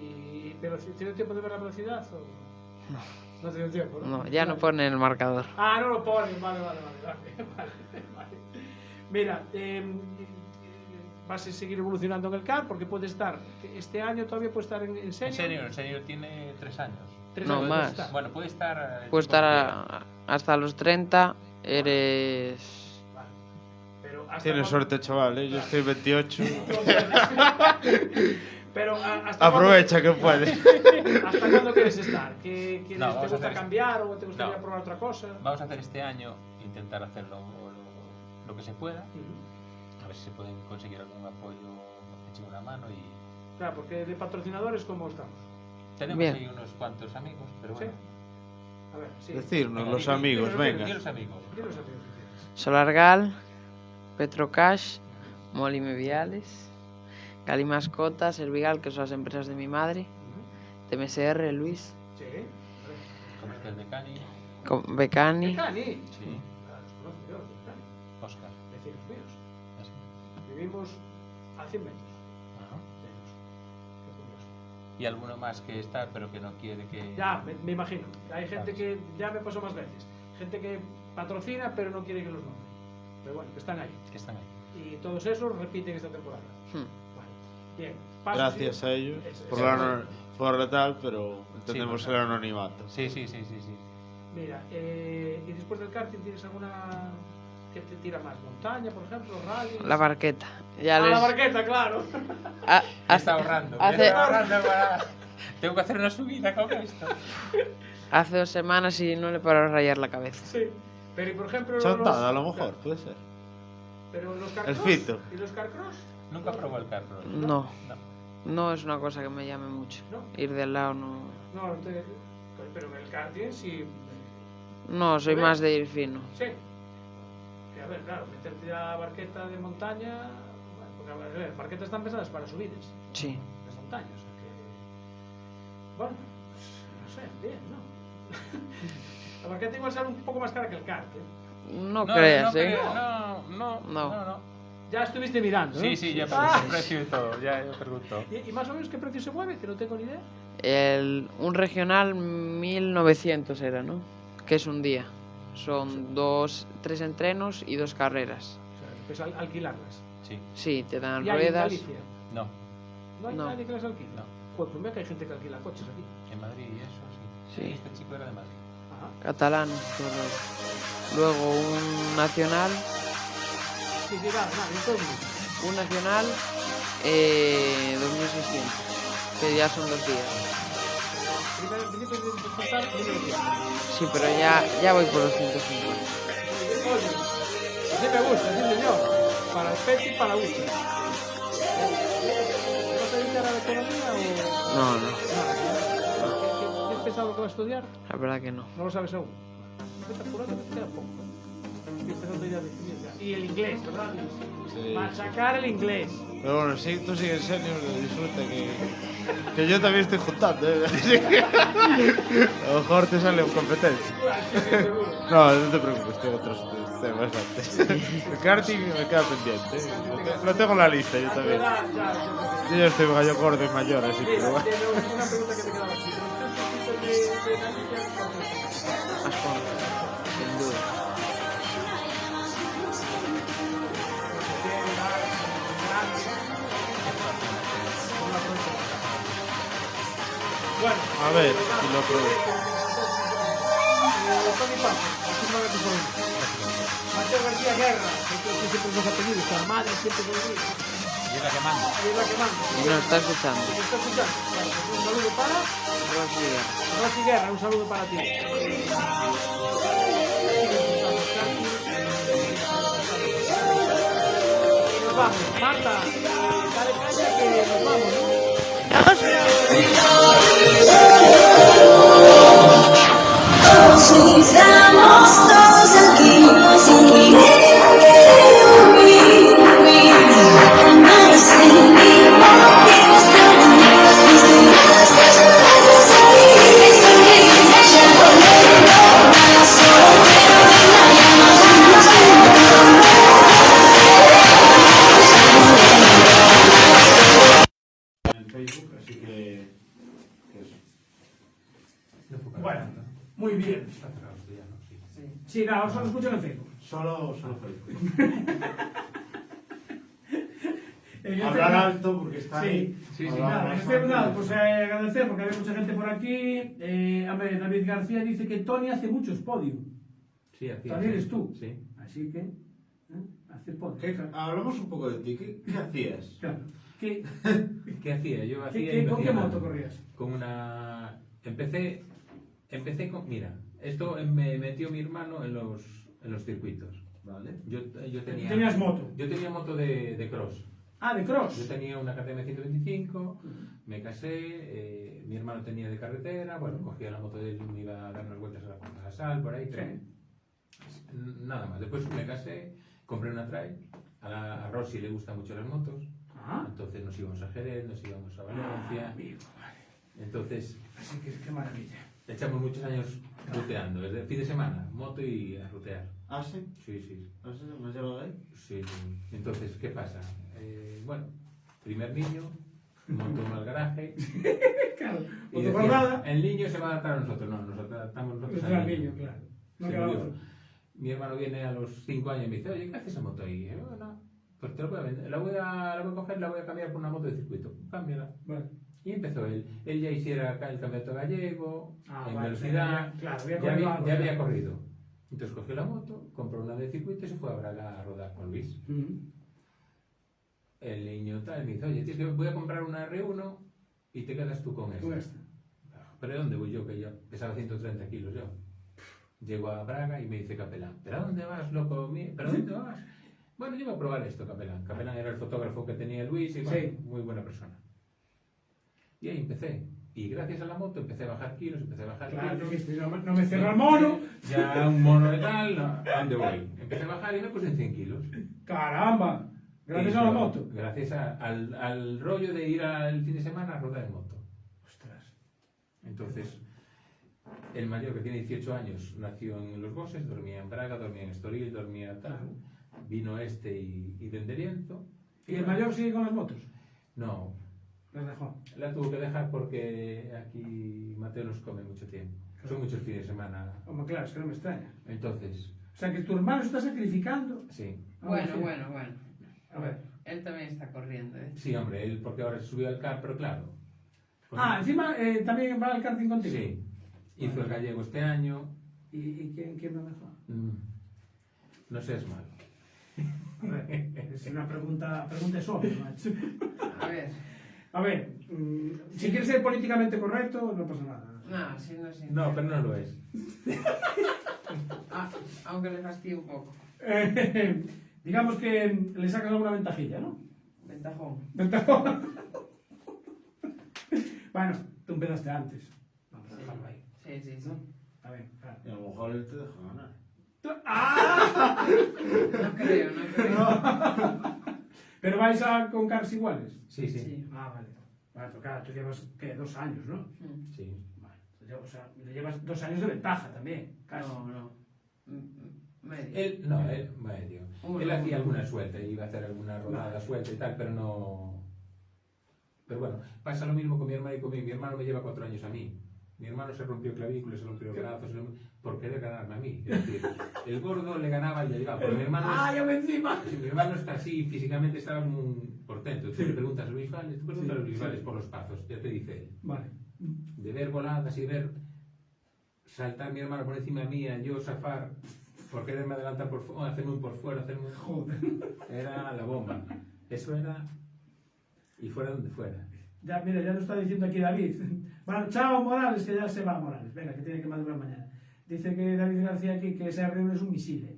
B: ¿Y tiene tiempo de ver la velocidad? O... No tiene tiempo, ¿no?
C: No, ya no pone el marcador.
B: Ah, no lo pone. Vale. Mira, vas a seguir evolucionando en el CAR porque puede estar, este año todavía puede estar en
G: En
B: senior.
G: serio, tiene 3 años.
B: 3
C: No,
B: años
C: más.
B: puede estar.
G: Bueno, puede estar.
C: Puedes estar hasta los 30, eres...
B: Vale. Pero hasta
A: Tienes
B: cuándo-
A: suerte, chaval, ¿eh? Yo estoy 28.
B: Pero hasta
A: Aprovecha que puedes.
B: cuándo, ¿hasta cuándo quieres estar? ¿Te
G: vamos a
B: gusta
G: hacer-
B: cambiar o te gustaría
G: No.
B: probar otra cosa?
G: Vamos a hacer este año, intentar hacer lo que se pueda.
B: Ujú.
G: A ver si se pueden conseguir algún apoyo, echen una mano y.
B: Claro, porque de patrocinadores, ¿cómo estamos?
G: Tenemos
C: Bien.
G: ahí unos cuantos amigos, pero
B: Sí.
G: bueno.
B: A ver, sí.
A: Decirnos los
G: Venga,
A: amigos,
G: di
A: venga.
G: los amigos.
B: Di los amigos que tienes.
C: Solargal, Petrocash, Molime Viales, Gali Mascotas, Servigal, que son las empresas de mi madre, TMSR, Luis,
B: Sí.
G: Comercial de Cani.
C: Becani,
B: Cani.
G: Sí.
B: Ah, los conozco yo, los Cani.
G: Oscar.
B: Vecinos míos.
G: Así.
B: Vivimos a 100 metros.
G: Ajá.
B: de ellos. Qué curioso.
G: Y alguno más que está, pero que no quiere que.
B: Ya, me imagino. Hay gente
G: Claro.
B: que ya me pasó más veces. Gente que patrocina, pero no quiere que los nombre. Pero bueno, que están ahí.
G: Que están ahí.
B: Y todos esos repiten esta temporada.
C: Hmm.
B: Vale. Bien. Paso
A: Gracias
B: sí.
A: a ellos
B: Eso,
A: por,
B: eso.
A: por tal, pero entendemos
G: Sí,
A: el anonimato.
G: Sí.
B: Mira, y después del karting, ¿tienes alguna que te tira más? ¿Montaña, por ejemplo? ¿Rally?
C: la barqueta. Ya
B: Ah,
C: les...
B: la barqueta, claro.
C: Ah,
G: Ya está ahorrando. Ya
C: hace-
G: está ahorrando para. Tengo que hacer una subida con esto.
C: hace 2 semanas y no le paro a rayar la cabeza.
B: Sí. Pero, y por ejemplo,
A: Chantada, a lo mejor, puede ser.
B: Pero los
A: El
B: carcross.
A: fito.
B: ¿Y los carcross?
G: Nunca probó el carro.
C: No, no es una cosa que me llame mucho.
B: ¿No?
C: Ir del lado no...
B: No, pero en el karting sí.
C: No, soy
B: A ver.
C: más de ir fino.
B: Sí. Que a ver, claro, meterte a la barqueta de montaña. Bueno, porque a ver, las barquetas están pensadas para subidas.
C: Sí.
B: Las montañas. O sea que. Bueno, pues, no sé, bien, ¿no? La barqueta igual sale un poco más cara que el kart, ¿eh?
C: No creas, ¿eh?
G: No.
B: Ya estuviste mirando, ¿eh?
G: Sí, ya
B: Ah.
G: el precio y todo. Ya preguntó.
B: ¿Y más o menos qué precio se mueve? Que no tengo ni idea.
C: Un regional 1900 era, ¿no? Que es un día. Son 3 entrenos y 2 carreras.
B: O sea, que es alquilarlas.
G: Sí.
C: Sí, te dan
B: ¿Y hay en
C: ruedas.
B: Galicia?
G: No.
B: ¿No hay
C: No.
B: nadie que las alquile?
G: No.
B: Joder, pues mira que hay gente que alquila coches aquí.
G: En Madrid y eso, sí.
C: Sí.
G: Este chico era de Madrid.
B: Ajá.
C: Catalán. correcto. Luego un nacional.
B: Sí, nada, en todo el mundo.
C: Un nacional 2600. Que ya son 2 días.
B: Primero, principio de descontar, 1900.
C: Sí, pero ya voy por los 150.
B: Oye, así me gusta, sí señor. Para el pecho y para la hucha. ¿Te vas a dedicar a la economía o...?
C: No,
B: Nada. ¿Tienes pensado lo que vas a estudiar?
C: la verdad que no.
B: No lo sabes aún. Vete apurando, que te queda poco. Estoy empezando ya a definir ya. Y el inglés, ¿verdad?
A: Sí.
B: Machacar el inglés.
A: Pero bueno, sí, tú sigues senior, disfruta que yo también estoy juntando, ¿eh? Así que a lo mejor te sale un competencia. No, no te preocupes, tengo otros temas antes. El karting me queda pendiente, ¿eh? Lo tengo en la lista, yo también. Yo ya estoy gallo gordo y mayor, así que bueno.
B: Una pregunta que me quedaba aquí. ¿Los 3 circuitos de Galicia cuántos son?
C: Más con, sin duda.
B: Bueno,
A: A ver, si lo aprovecho.
B: Tony Paso, muchísimas gracias por venir. Mateo García Guerra, que siempre nos ha pedido, esta madre siempre nos dice.
G: Y es la que manda.
B: Y es la que manda.
C: Y nos está escuchando.
B: ¿Me está escuchando? Vale, pues un saludo para
C: Rosy Guerra.
B: Rosy Guerra, un saludo para ti. Y nos vamos. Marta, dale caña que nos vamos, ¿no?
K: Estamos todos aquí, sin dinero que huir. Jamás sin mi motivos para mis días después de salir. Ya volveré a solo la llama
A: En Facebook, así que eso.
B: Bueno, muy bien. Sí, nada, solo escuchan en Facebook.
A: Solo Facebook.
B: En el
A: Hablar
B: Facebook-
A: alto porque está ahí.
B: Sí,
A: Hablar
B: nada, en
A: más
B: Facebook nada,
A: alto.
B: pues agradecer porque hay mucha gente por aquí. A ver, David García dice que Tony hace muchos podios.
G: Sí, aquí.
B: Tony eres tú.
G: Sí.
B: Así que, hace podios.
A: Hablamos un poco de ti. ¿Qué hacías?
B: Claro. ¿Qué,
G: ¿Qué hacía? Yo hacía.
B: ¿Con qué
G: investigar.
B: moto corrías?
G: Con una. Empecé con. Mira, esto me metió mi hermano en los circuitos.
A: Vale.
G: Yo tenía.
B: ¿Tenías moto?
G: Yo tenía moto de cross.
B: Ah, de cross.
G: Yo tenía una KTM 125, me casé, mi hermano tenía de carretera, bueno, cogía la moto de él y me iba a dar unas vueltas a la Puerta de la Sal, por ahí, pero nada más. Después me casé, compré una trail, a Rosy le gustan mucho las motos, entonces nos íbamos a Jerez, nos íbamos a Valencia, entonces...
B: Así que qué maravilla.
G: Echamos muchos años ruteando, desde el fin de semana, moto y a rutear.
A: ¿Ah, sí?
G: Sí.
A: ¿Ah, sí? ¿Me has llevado ahí?
G: Sí. Entonces, ¿qué pasa? Bueno, primer niño, monto al garaje.
B: Claro,
G: Y
B: moto
G: decía,
B: guardada.
G: el niño se va a adaptar a nosotros. No, nos adaptamos nosotros
B: Al
G: al
B: niño,
G: niño.
B: claro. No
G: Se
B: queda
G: murió.
B: otro.
G: Mi hermano viene a los 5 años y me dice, oye, ¿qué hace esa moto ahí? Y yo, bueno, pues te la voy a vender. La voy a coger, la voy a cambiar por una moto de circuito. Cámbiala.
B: Vale.
G: Y empezó él. Él ya hiciera acá el campeonato gallego, en
B: vale,
G: velocidad,
B: claro,
G: ya había corrido. Entonces cogió la moto, compró una de circuito y se fue a Braga a rodar con Luis. El niño tal me dice, oye, tío, que voy a comprar una R1 y te quedas tú con esta. ¿Pero dónde voy yo? Que yo pesaba 130 kilos yo. Llego a Braga y me dice Capelán, ¿pero a dónde vas, loco? ¿Pero a dónde vas? Bueno, yo voy a probar esto, Capelán. Capelán era el fotógrafo que tenía Luis y bueno, muy buena persona. Y ahí empecé. Y gracias a la moto empecé a bajar kilos,
B: Claro,
G: kilos.
B: no me cierra el mono.
G: Ya un mono de tal, ¿a dónde voy? Empecé a bajar y me puse en 100 kilos.
B: ¡Caramba! Gracias a la moto.
G: Gracias al rollo de ir al fin de semana a rodar en moto.
B: Ostras.
G: Entonces, el mayor, que tiene 18 años, nació en Los Boses, dormía en Braga, dormía en Estoril, dormía tal. Vino y Denderienzo.
B: ¿Y el mayor sigue con las motos?
G: No.
B: Las dejó.
G: La tuvo que dejar porque aquí Mateo nos come mucho tiempo. Son muchos fines de semana.
B: Hombre, claro, es que no me extraña.
G: Entonces...
B: O sea, que tu hermano se está sacrificando.
G: Sí.
C: Bueno.
B: A ver.
C: Él también está corriendo, ¿eh?
G: Sí, hombre, él porque ahora se subió al kart, pero claro.
B: Encima también va al karting contigo.
G: Sí. Hizo el gallego este año.
B: ¿Y quién lo dejó?
G: No seas malo.
B: A ver, es una pregunta es obvia, macho. A ver, si quieres ser políticamente correcto, no pasa nada.
C: No, sí, no, sí.
G: No, pero no lo es.
C: Aunque le fastidie un poco.
B: Digamos que le sacas alguna ventajilla, ¿no?
C: Ventajón.
B: Bueno, tú empezaste antes. Vamos a dejarlo ahí.
C: Sí.
B: A ver, claro.
A: Y a lo mejor él te deja ganar.
B: ¡Ah!
C: No creo.
B: ¿Pero vais con cars iguales?
G: Sí.
B: Vale. Vale, pero claro, tú llevas, ¿qué? 2 años, ¿no?
G: Sí.
B: Vale. O sea, le llevas 2 años de ventaja también, casi.
C: No. Medio.
G: Él medio. Él hacía alguna suelta, iba a hacer alguna rodada suelta y tal, pero no... Pero bueno, pasa lo mismo con mi hermano y conmigo. Mi hermano me lleva 4 años a mí. Mi hermano se rompió clavículas, se rompió brazos, por querer ganarme a mí. Es decir, el gordo le ganaba y le llegaba. Pero mi hermano
B: encima!
G: Mi hermano está así, físicamente estaba muy portento. Tú le preguntas a Luis Vales, a Luis Vales por los pazos, ya te dice él.
B: Vale.
G: De ver voladas y ver saltar mi hermano por encima mía, yo zafar, por quererme adelantar, hacerme un por fuera,
B: Joder.
G: Era la bomba. Eso era... Y fuera donde fuera.
B: Ya, mira, ya lo está diciendo aquí David. Bueno, chao Morales, que ya se va Morales. Venga, que tiene que madurar mañana. Dice que David García aquí que ese R1 es un misil, ¿eh?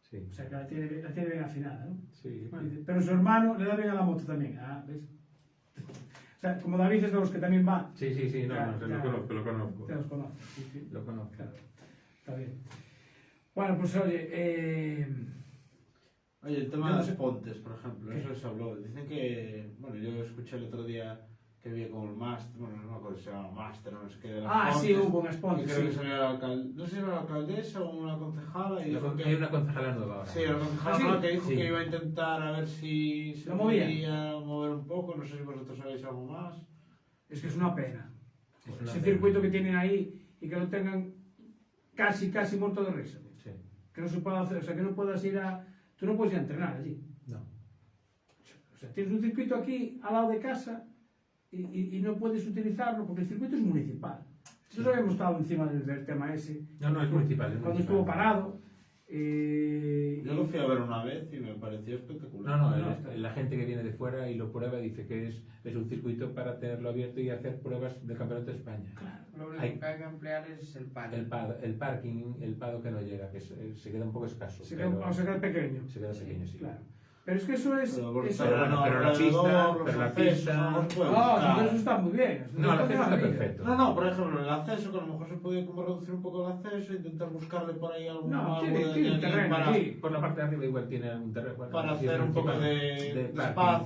G: Sí.
B: O sea, que la tiene bien afinada, ¿no?
G: Sí.
B: Bueno, dice, pero su hermano le da bien a la moto también. Ah, ¿ves? O sea, como David es de los que también va.
G: Sí, no, lo conozco.
B: Te los conoces. Sí.
G: Lo conozco.
B: Claro. Está bien. Bueno, pues oye,
A: Oye, el tema
B: yo no
A: de
B: sé-
A: los pontes, por ejemplo,
B: ¿Qué?
A: eso se habló. Dicen que, bueno, yo escuché el otro día que había como el máster, bueno, no me acuerdo si se llama máster o no sé qué, de las
B: sí,
A: Pontes,
B: hubo unas
A: y
B: pontes,
A: creo que
B: sí.
A: salió la alcalde, no sé si era la alcaldesa o una concejala. Y dijo
G: Hay una concejala nueva ahora.
A: Sí, la concejala
B: ¿Ah, sí?
A: nueva que dijo
G: Sí.
A: que iba a intentar a ver si se
B: ¿Lo movía?
A: podía mover un poco, no sé si vosotros sabéis algo más.
B: Es que es una pena.
G: Es una
B: Ese
G: pena.
B: circuito que tienen ahí y que lo tengan casi muerto de risa.
G: Sí.
B: Que no se pueda hacer, o sea, que no puedas ir a... Tú no puedes ir a entrenar allí.
G: No.
B: O sea, tienes un circuito aquí al lado de casa y no puedes utilizarlo porque el circuito es municipal. Nosotros habíamos estado encima del tema ese.
G: No, es municipal.
B: Cuando estuvo parado.
A: Yo lo fui a ver una vez y me pareció espectacular.
G: No, la gente que viene de fuera y lo prueba dice que es un circuito para tenerlo abierto y hacer pruebas del Campeonato de España.
C: Lo único que hay que emplear es el palo.
G: El parking, el pado que no llega, que se queda un poco escaso.
B: Se queda pequeño.
G: Se queda pequeño, sí.
B: Claro. Pero es que eso es...
G: Pero
B: eso-
G: bueno, pero la pista...
B: No, eso está muy bien.
G: No, el acceso está perfecto.
A: No, por ejemplo, el acceso, que a lo mejor se puede como reducir un poco el acceso e intentar buscarle por ahí algo,
B: No,
A: algo
B: tiene
A: de
B: un terreno
A: para,
B: aquí.
G: Por la parte de arriba igual tiene un terreno. Bueno,
A: para
G: sí,
A: hacer un poco
G: encima
A: de
G: parking,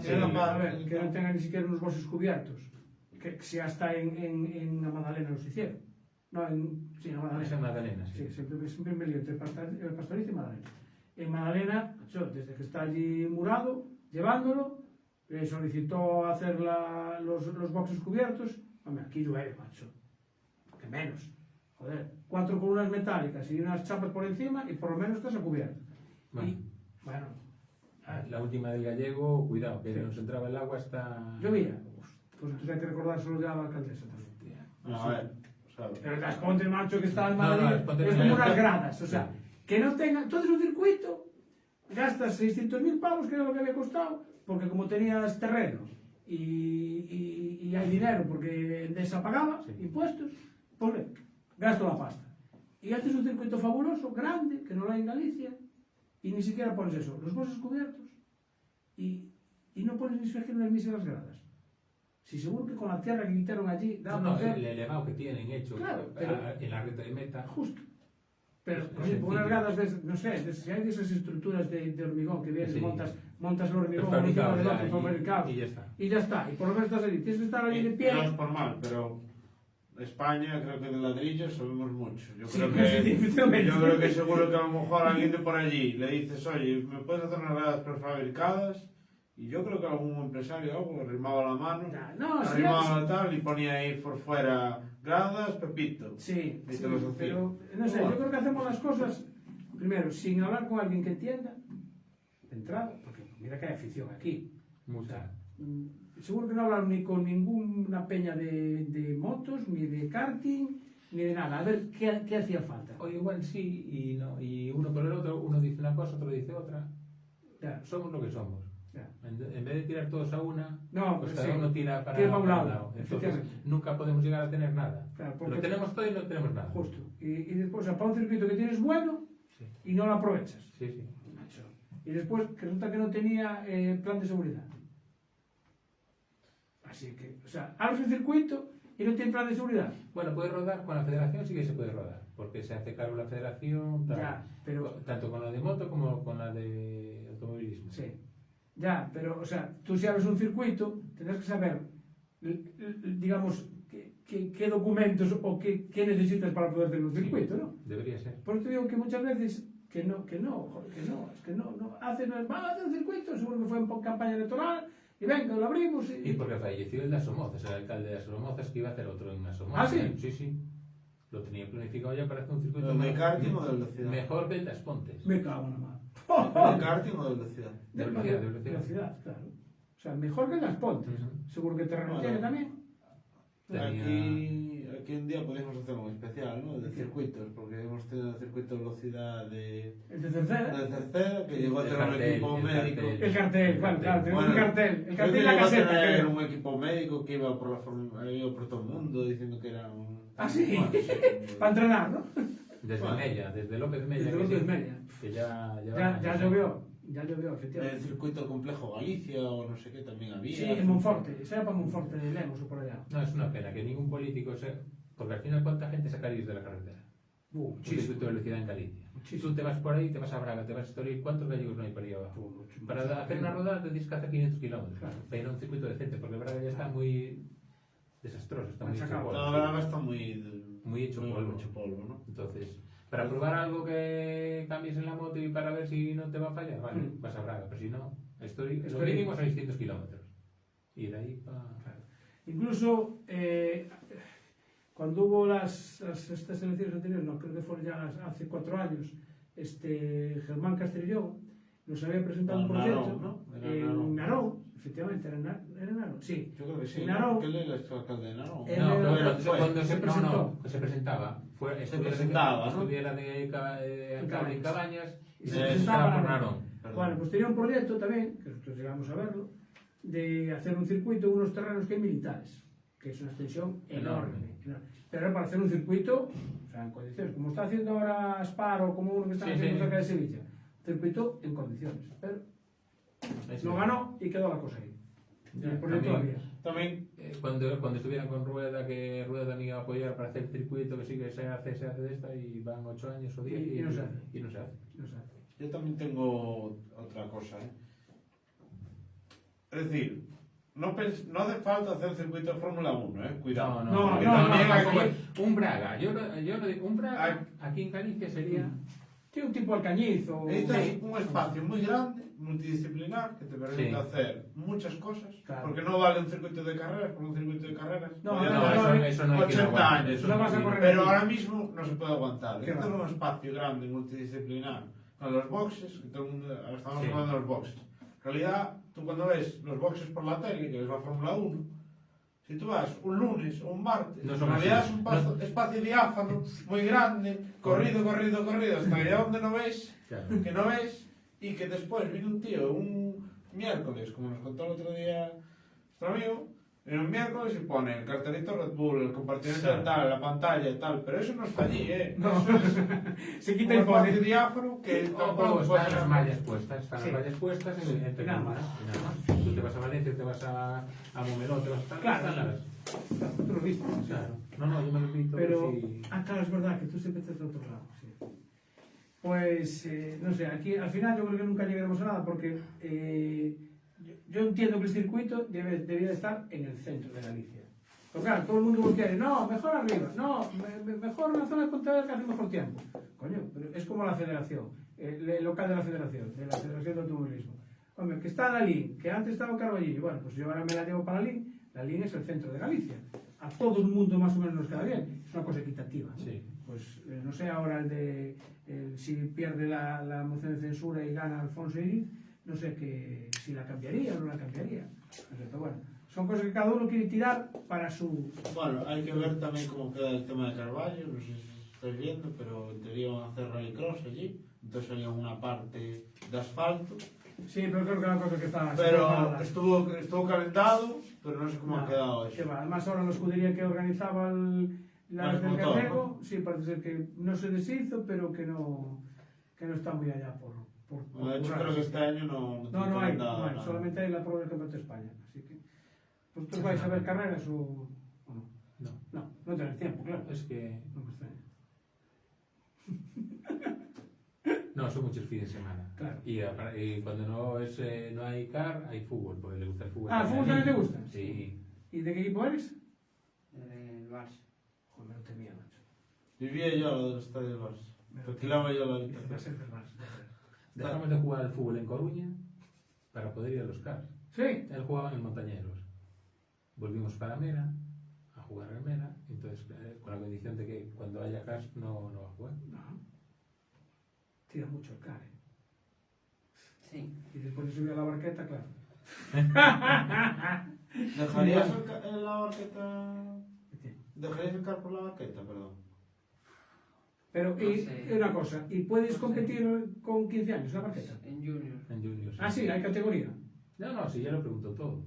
A: espacio.
G: sí.
B: A ver, que no tengan ni siquiera unos bosques cubiertos. Que si hasta en la Magdalena los hicieron. No, sí, en la Magdalena.
G: Es en Magdalena, sí.
B: Sí, siempre me lío entre el Pastoriza y Magdalena. En Magdalena, macho, desde que está allí murado, llevándolo, le solicitó hacer los boxes cubiertos. Hombre, aquí llueve, macho. Que menos. Joder, 4 columnas metálicas y unas chapas por encima y por lo menos estás a cubierto.
G: Bueno.
B: Y, bueno,
G: La última del Gallego, cuidado, que nos entraba el agua hasta...
B: llovía. Pues entonces hay que recordar solo ya a la alcaldesa también.
A: A ver, ¿sabes?
B: Pero las Pontes, macho, que está en
G: No, no,
B: Madrid,
G: las Pontes
B: es
G: no.
B: como unas gradas. O sea, que no tengan... Todo es un circuito. Gastas 600.000 pavos, que era lo que había costado, porque como tenías terreno y hay dinero, porque Endesa pagaba impuestos, pues ve, gasto la pasta. Y haces un circuito fabuloso, grande, que no lo hay en Galicia, y ni siquiera pones eso, los bosques cubiertos, y no pones ni siquiera las míseras gradas. Si seguro que con la tierra que quitaron allí,
G: No,
B: dando
G: el elevado que tienen hecho
B: Claro, pero-
G: en la recta de meta.
B: Justo. Pero,
G: Es
B: oye, por unas
G: sencillo.
B: gradas, no sé, si hay de esas estructuras de hormigón que vienes,
G: Sí.
B: montas el hormigón
G: Prefabricados
B: encima del
G: ya,
B: otro, prefabricados,
G: y ya está.
B: y ya está. Y por lo menos estás allí. Tienes que estar allí de
A: No
B: pie.
A: es por mal, pero España creo que de ladrillos sabemos mucho. Yo
B: Sí,
A: creo
B: sí,
A: que
B: definitivamente.
A: yo creo que seguro que a lo mejor alguien de por allí le dices, oye, ¿me puedes hacer unas gradas prefabricadas? Y yo creo que algún empresario algo arrimaba la mano,
B: No, sí,
A: arrimaba la tal y ponía ahí por fuera gradas, Pepito.
B: Sí,
A: Y
B: sí,
A: te los hacía.
B: pero no sé, yo creo que hacemos las cosas primero sin hablar con alguien que entienda de entrada, porque mira que hay afición aquí.
G: Mucha.
B: Seguro que no hablaron ni con ninguna peña de motos, ni de karting, ni de nada. A ver qué hacía falta.
G: O igual sí y no. Y uno por el otro, uno dice una cosa, otro dice otra.
B: Ya.
G: Somos lo que somos.
B: Ya.
G: En vez de tirar todos a una,
B: No,
G: pues
B: pues
G: cada
B: sí.
G: uno tira para
B: Tira para un
G: para
B: lado,
G: Entonces
B: efectivamente.
G: nunca podemos llegar a tener nada.
B: Claro, porque-
G: Lo tenemos todo y no tenemos nada.
B: Justo. Y después, o sea, para un circuito que tienes bueno y no lo aprovechas.
G: Sí, sí.
B: Macho. Y después, que resulta que no tenía plan de seguridad. Así que, o sea, abres un circuito y no tiene plan de seguridad.
G: Bueno, puede rodar con la federación, sí que se puede rodar, porque se hace cargo la federación, tal.
B: Ya, pero-
G: tanto con la de moto como con la de automovilismo.
B: Sí. Ya, pero, o sea, tú si abres un circuito, tendrás que saber, digamos, qué documentos o qué necesitas para poder tener un circuito, ¿no?
G: Debería ser.
B: Por eso te digo que muchas veces que no, hacen, van a hacer un circuito, seguro que fue en campaña electoral, y venga, lo abrimos
G: Y porque falleció el de Asomozas, el alcalde de Asomozas, que iba a hacer otro en Asomozas.
B: ¿Ah, sí?
G: Sí, sí. Lo tenía planificado ya para hacer un circuito
A: ¿El de
G: más-
A: karting o de velocidad?
G: mejor que el de As Pontes.
B: Me cago en la mano.
A: ¿De karting o de velocidad?
G: De velocidad.
B: Claro. O sea, mejor que las Pontes. Seguro que terreno
A: Bueno.
B: tiene también.
A: Aquí un día podemos hacer algo especial, ¿no? De circuitos, porque hemos tenido el circuito de velocidad de
B: El de tercera.
A: que llegó a
G: El
A: tener un
G: cartel,
A: equipo
G: el
A: médico.
G: cartel.
B: El cartel, bueno, claro, tenemos un cartel. El
A: creo
B: cartel
A: que
B: y la
A: llegó a
B: caseta.
A: tener
B: creo.
A: un equipo médico que iba por iba por todo el mundo diciendo que era un...
B: Ah, sí.
A: Bueno,
B: Para entrenar, ¿no?
G: Desde
A: Bueno.
G: Mella, desde López Mella.
B: Desde
G: que
B: López
G: sí,
B: Mella.
G: Que ya
B: Ya llovió. Ya llovió,
A: el
B: efectivamente.
A: circuito complejo Galicia o no sé qué también había.
B: Sí, en Monforte. Ese era para Monforte de Lemos o por allá.
G: No, es una pena que ningún político se... Porque al final, ¿cuánta gente sacaréis de la carretera? Un
B: Muchísimo.
G: circuito de velocidad en Galicia.
B: Muchísimo.
G: Tú te vas por ahí, te vas a Braga, te vas a Estoril, ¿cuántos gallegos no hay por ahí abajo? Para hacer una rodada tienes que hacer 500 kilómetros.
B: Claro.
G: Para ir a un circuito decente, porque Braga ya está muy desastroso, está muy hecho
B: Machacado.
G: polvo.
A: La verdad está muy
G: hecho polvo.
A: mucho polvo, ¿no?
G: Entonces, para probar algo que cambies en la moto y para ver si no te va a fallar, vale,
B: Mm.
G: vas a Braga, pero si no, Estoril, lo
B: Estoril.
G: mínimo 600 kilómetros. Y de ahí para...
B: Incluso cuando hubo estas elecciones anteriores, no, creo que fueron ya hace 4 años, Germán Castrillón nos había presentado un proyecto
A: Narón, ¿no? Era
B: en
A: Narón.
B: Narón, efectivamente, era Narón, sí.
A: Yo creo que sí.
B: En
A: ¿no?
B: Narón.
A: ¿Qué le es alcalde de Narón?
B: Él
G: No,
B: era-
G: pero
A: fue.
G: cuando
B: se
G: se,
B: presentó.
G: no, se presentaba.
A: Se presentaba, ¿no?
G: Estuviera de alcalde en Cabañas
B: Y
G: y
B: se
G: se
B: presentaba
G: presentaba por
B: para-
G: Narón.
A: Perdón.
B: Bueno, pues tenía un proyecto también, que nosotros llegamos a verlo, de hacer un circuito en unos terrenos que hay militares, que es una extensión enorme. Pero era para hacer un circuito, o sea, en condiciones, como está haciendo ahora Spar o como uno que está
G: Sí,
B: haciendo
G: sí.
B: cerca de Sevilla, circuito en condiciones. Pero No ganó y quedó la cosa ahí.
G: Ya,
B: el proyecto
G: también-
B: había.
A: También
G: Cuando estuvieran con Rueda, que Rueda también iba a apoyar para hacer el circuito, que sí que se hace de esta, y van 8 años o 10
B: Y no se hace.
G: y no se hace.
B: No sé.
A: yo también tengo otra cosa, Es decir, no hace falta hacer circuito de Fórmula 1, cuidado.
B: No,
A: Porque
B: no,
A: también
B: no,
A: hay
B: no,
A: que-
G: Un Braga, yo no digo, un Braga aquí en Galicia sería.
B: Tiene un tipo Alcañiz o...
A: Necesitas un espacio muy grande, multidisciplinar, que te permite
G: Sí.
A: hacer muchas cosas.
B: Claro.
A: Porque no vale un circuito de carreras, porque un circuito de carreras
B: No,
A: podría
B: no,
A: durar
G: eso no hay quien
A: 80
G: aguante,
A: años.
G: eso
B: no vas a correr
A: Pero
B: aquí.
A: ahora mismo no se puede aguantar.
B: Qué
A: Necesitas
B: va.
A: un espacio grande, multidisciplinar, con los boxes, que todo el mundo, ahora estamos
G: Sí.
A: hablando de los boxes. En realidad, tú cuando ves los boxes por la tele, que ves la Fórmula 1, si tú vas un lunes o un martes,
G: No
A: en
G: son
A: realidad
G: así.
A: es un espacio diáfano, muy grande, corrido, hasta que ya donde no ves,
G: Claro.
A: que no ves, y que después viene un tío un miércoles, como nos contó el otro día nuestro amigo, viene un miércoles y pone el cartelito Red Bull, el compartimento
G: Claro.
A: tal, la pantalla y tal, pero eso no está allí,
B: No.
A: Eso es
B: Se quita
A: un
B: y pone.
A: espacio diáfano que tampoco
G: O
A: puede
G: están las
A: ser-
G: mallas puestas,
B: Sí.
G: entre
B: Nada más.
G: y nada más. Tú te vas a Valencia, te vas a Momeró, te vas a estar.
B: Claro.
G: están las-
B: Tú lo viste.
G: Claro. No, yo me lo invito.
B: Pero,
G: y...
B: claro, es verdad que tú siempre estás de otro lado. Sí. Pues, no sé, aquí al final yo creo que nunca llegaremos a nada porque yo entiendo que el circuito debía estar en el centro de Galicia. Pero claro, todo el mundo quiere, no, mejor arriba, no, mejor en la zona de Pontevedra que hace mejor tiempo. Coño, pero es como la federación, el local de la Federación de Automovilismo. Hombre, que está la LIN, que antes estaba Carballillo, bueno, pues yo ahora me la llevo para la LIN es el centro de Galicia. A todo el mundo más o menos nos queda bien, es una cosa equitativa. ¿no?
G: Sí.
B: Pues no sé ahora si pierde la moción de censura y gana Alfonso Iriz, no sé si la cambiaría o no la cambiaría. No sé, pero bueno, son cosas que cada uno quiere tirar para su...
A: Bueno, hay que ver también cómo queda el tema de Carballo, no sé si estáis viendo, pero en teoría van a hacer rallycross allí, entonces haría una parte de asfalto,
B: Sí, pero creo que es una cosa que está...
A: pero estuvo calentado, pero no sé cómo ha quedado
B: Que
A: eso.
B: va. Además ahora la escudería que organizaba la
A: Las
B: del
A: motor,
B: Gallego, sí, parece ser que no se deshizo, pero que no está muy allá por
A: Bueno, de hecho
B: currar.
A: creo que este año no
B: No hay,
A: nada,
B: no hay,
A: nada.
B: solamente hay la prueba del Campeonato de España. Así que, ¿vosotros vais a ver carreras o no?
G: No.
B: No tenéis tiempo, claro.
G: Es que.
B: No me extraña.
G: No, son muchos fines de semana.
B: Claro.
G: Y cuando no hay car, hay fútbol, porque le gusta el fútbol.
B: Ah, ¿el fútbol también te gusta?
G: Sí.
B: ¿Y de qué equipo eres?
C: El Barça.
B: Joder, no tenía, macho.
A: Vivía yo al estadio del Barça, alquilaba yo la
B: Va a
A: habitación.
B: ser del Barça.
G: Dejamos de jugar al fútbol en Coruña para poder ir a los cars.
B: Sí.
G: Él jugaba en Montañeros. Volvimos para Mera, a jugar en Mera, entonces con la condición de que cuando haya cars no va a jugar.
B: No. Tira mucho el car,
C: Sí.
B: Y después de subir a la barqueta, claro.
A: ¿Dejarías la barqueta? ¿Dejarías el car por la barqueta, perdón?
B: Pero,
C: No
B: y
C: sé.
B: una cosa, ¿y puedes competir con 15 años en la barqueta?
C: En Junior.
G: En Junior.
B: Ah, sí, hay categoría.
G: No, sí, ya lo preguntó todo.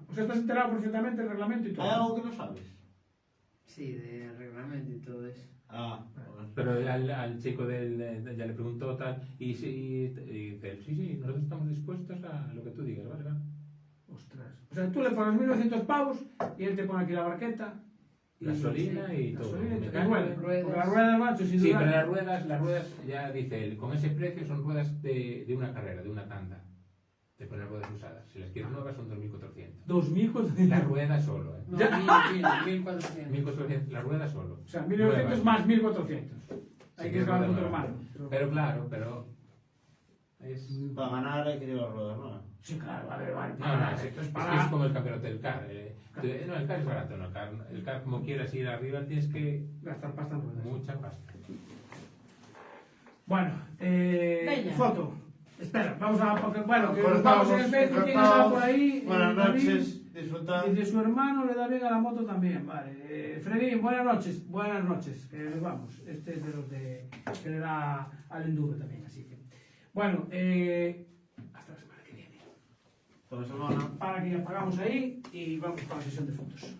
B: O sea, estás enterado perfectamente del reglamento y todo.
A: ¿Hay algo que no sabes?
C: Sí, de reglamento y todo eso.
A: Ah,
G: Pero al chico ya le preguntó tal, y dice, sí, nosotros estamos dispuestos a lo que tú digas, ¿vale?
B: Ostras. O sea, tú le pones 1.900 pavos y él te pone aquí la barqueta.
G: Gasolina y todo.
B: Gasolina y
G: Mecánica.
B: ruedas. Porque las ruedas, macho, sin
G: Sí,
B: duda.
G: pero las ruedas, ya dice él, con ese precio son ruedas de una carrera, de una tanda. Te ponen ruedas usadas. Si las quieres nuevas son 2.400.
B: 2.400.
G: La rueda solo, ¿eh?
C: No,
B: Ya.
C: 1.400.
G: 1.400, la rueda solo.
B: O sea, 1.900
G: Nuevas.
B: más 1.400. Hay
G: Sí,
B: que sacar
G: rueda
B: otro
G: nueva.
B: mano.
G: Pero claro, es...
A: para ganar hay que llevar ruedas nuevas.
B: Sí, claro, a ver, vale.
G: No,
B: esto es
G: es
B: para...
G: como el campeonato del CAR. No, el CAR es barato, no, el CAR como quieras ir arriba tienes que...
B: gastar pasta en ruedas.
G: Mucha pasta.
B: Bueno,
C: Venga.
B: foto. Espera, vamos a... porque, bueno, que
A: Cortamos,
B: vamos en el Facebook, ¿quién está
A: cortamos.
B: por ahí?
A: Buenas
B: David.
A: noches, disfrutad.
B: Dice su hermano le da bien a la moto también, vale. Fredín, buenas noches, que nos vamos. Este es de los que le da al enduro también, así que. Bueno, hasta la semana que viene.
A: Hasta la semana.
B: Para que apagamos ahí y vamos para la sesión de fotos.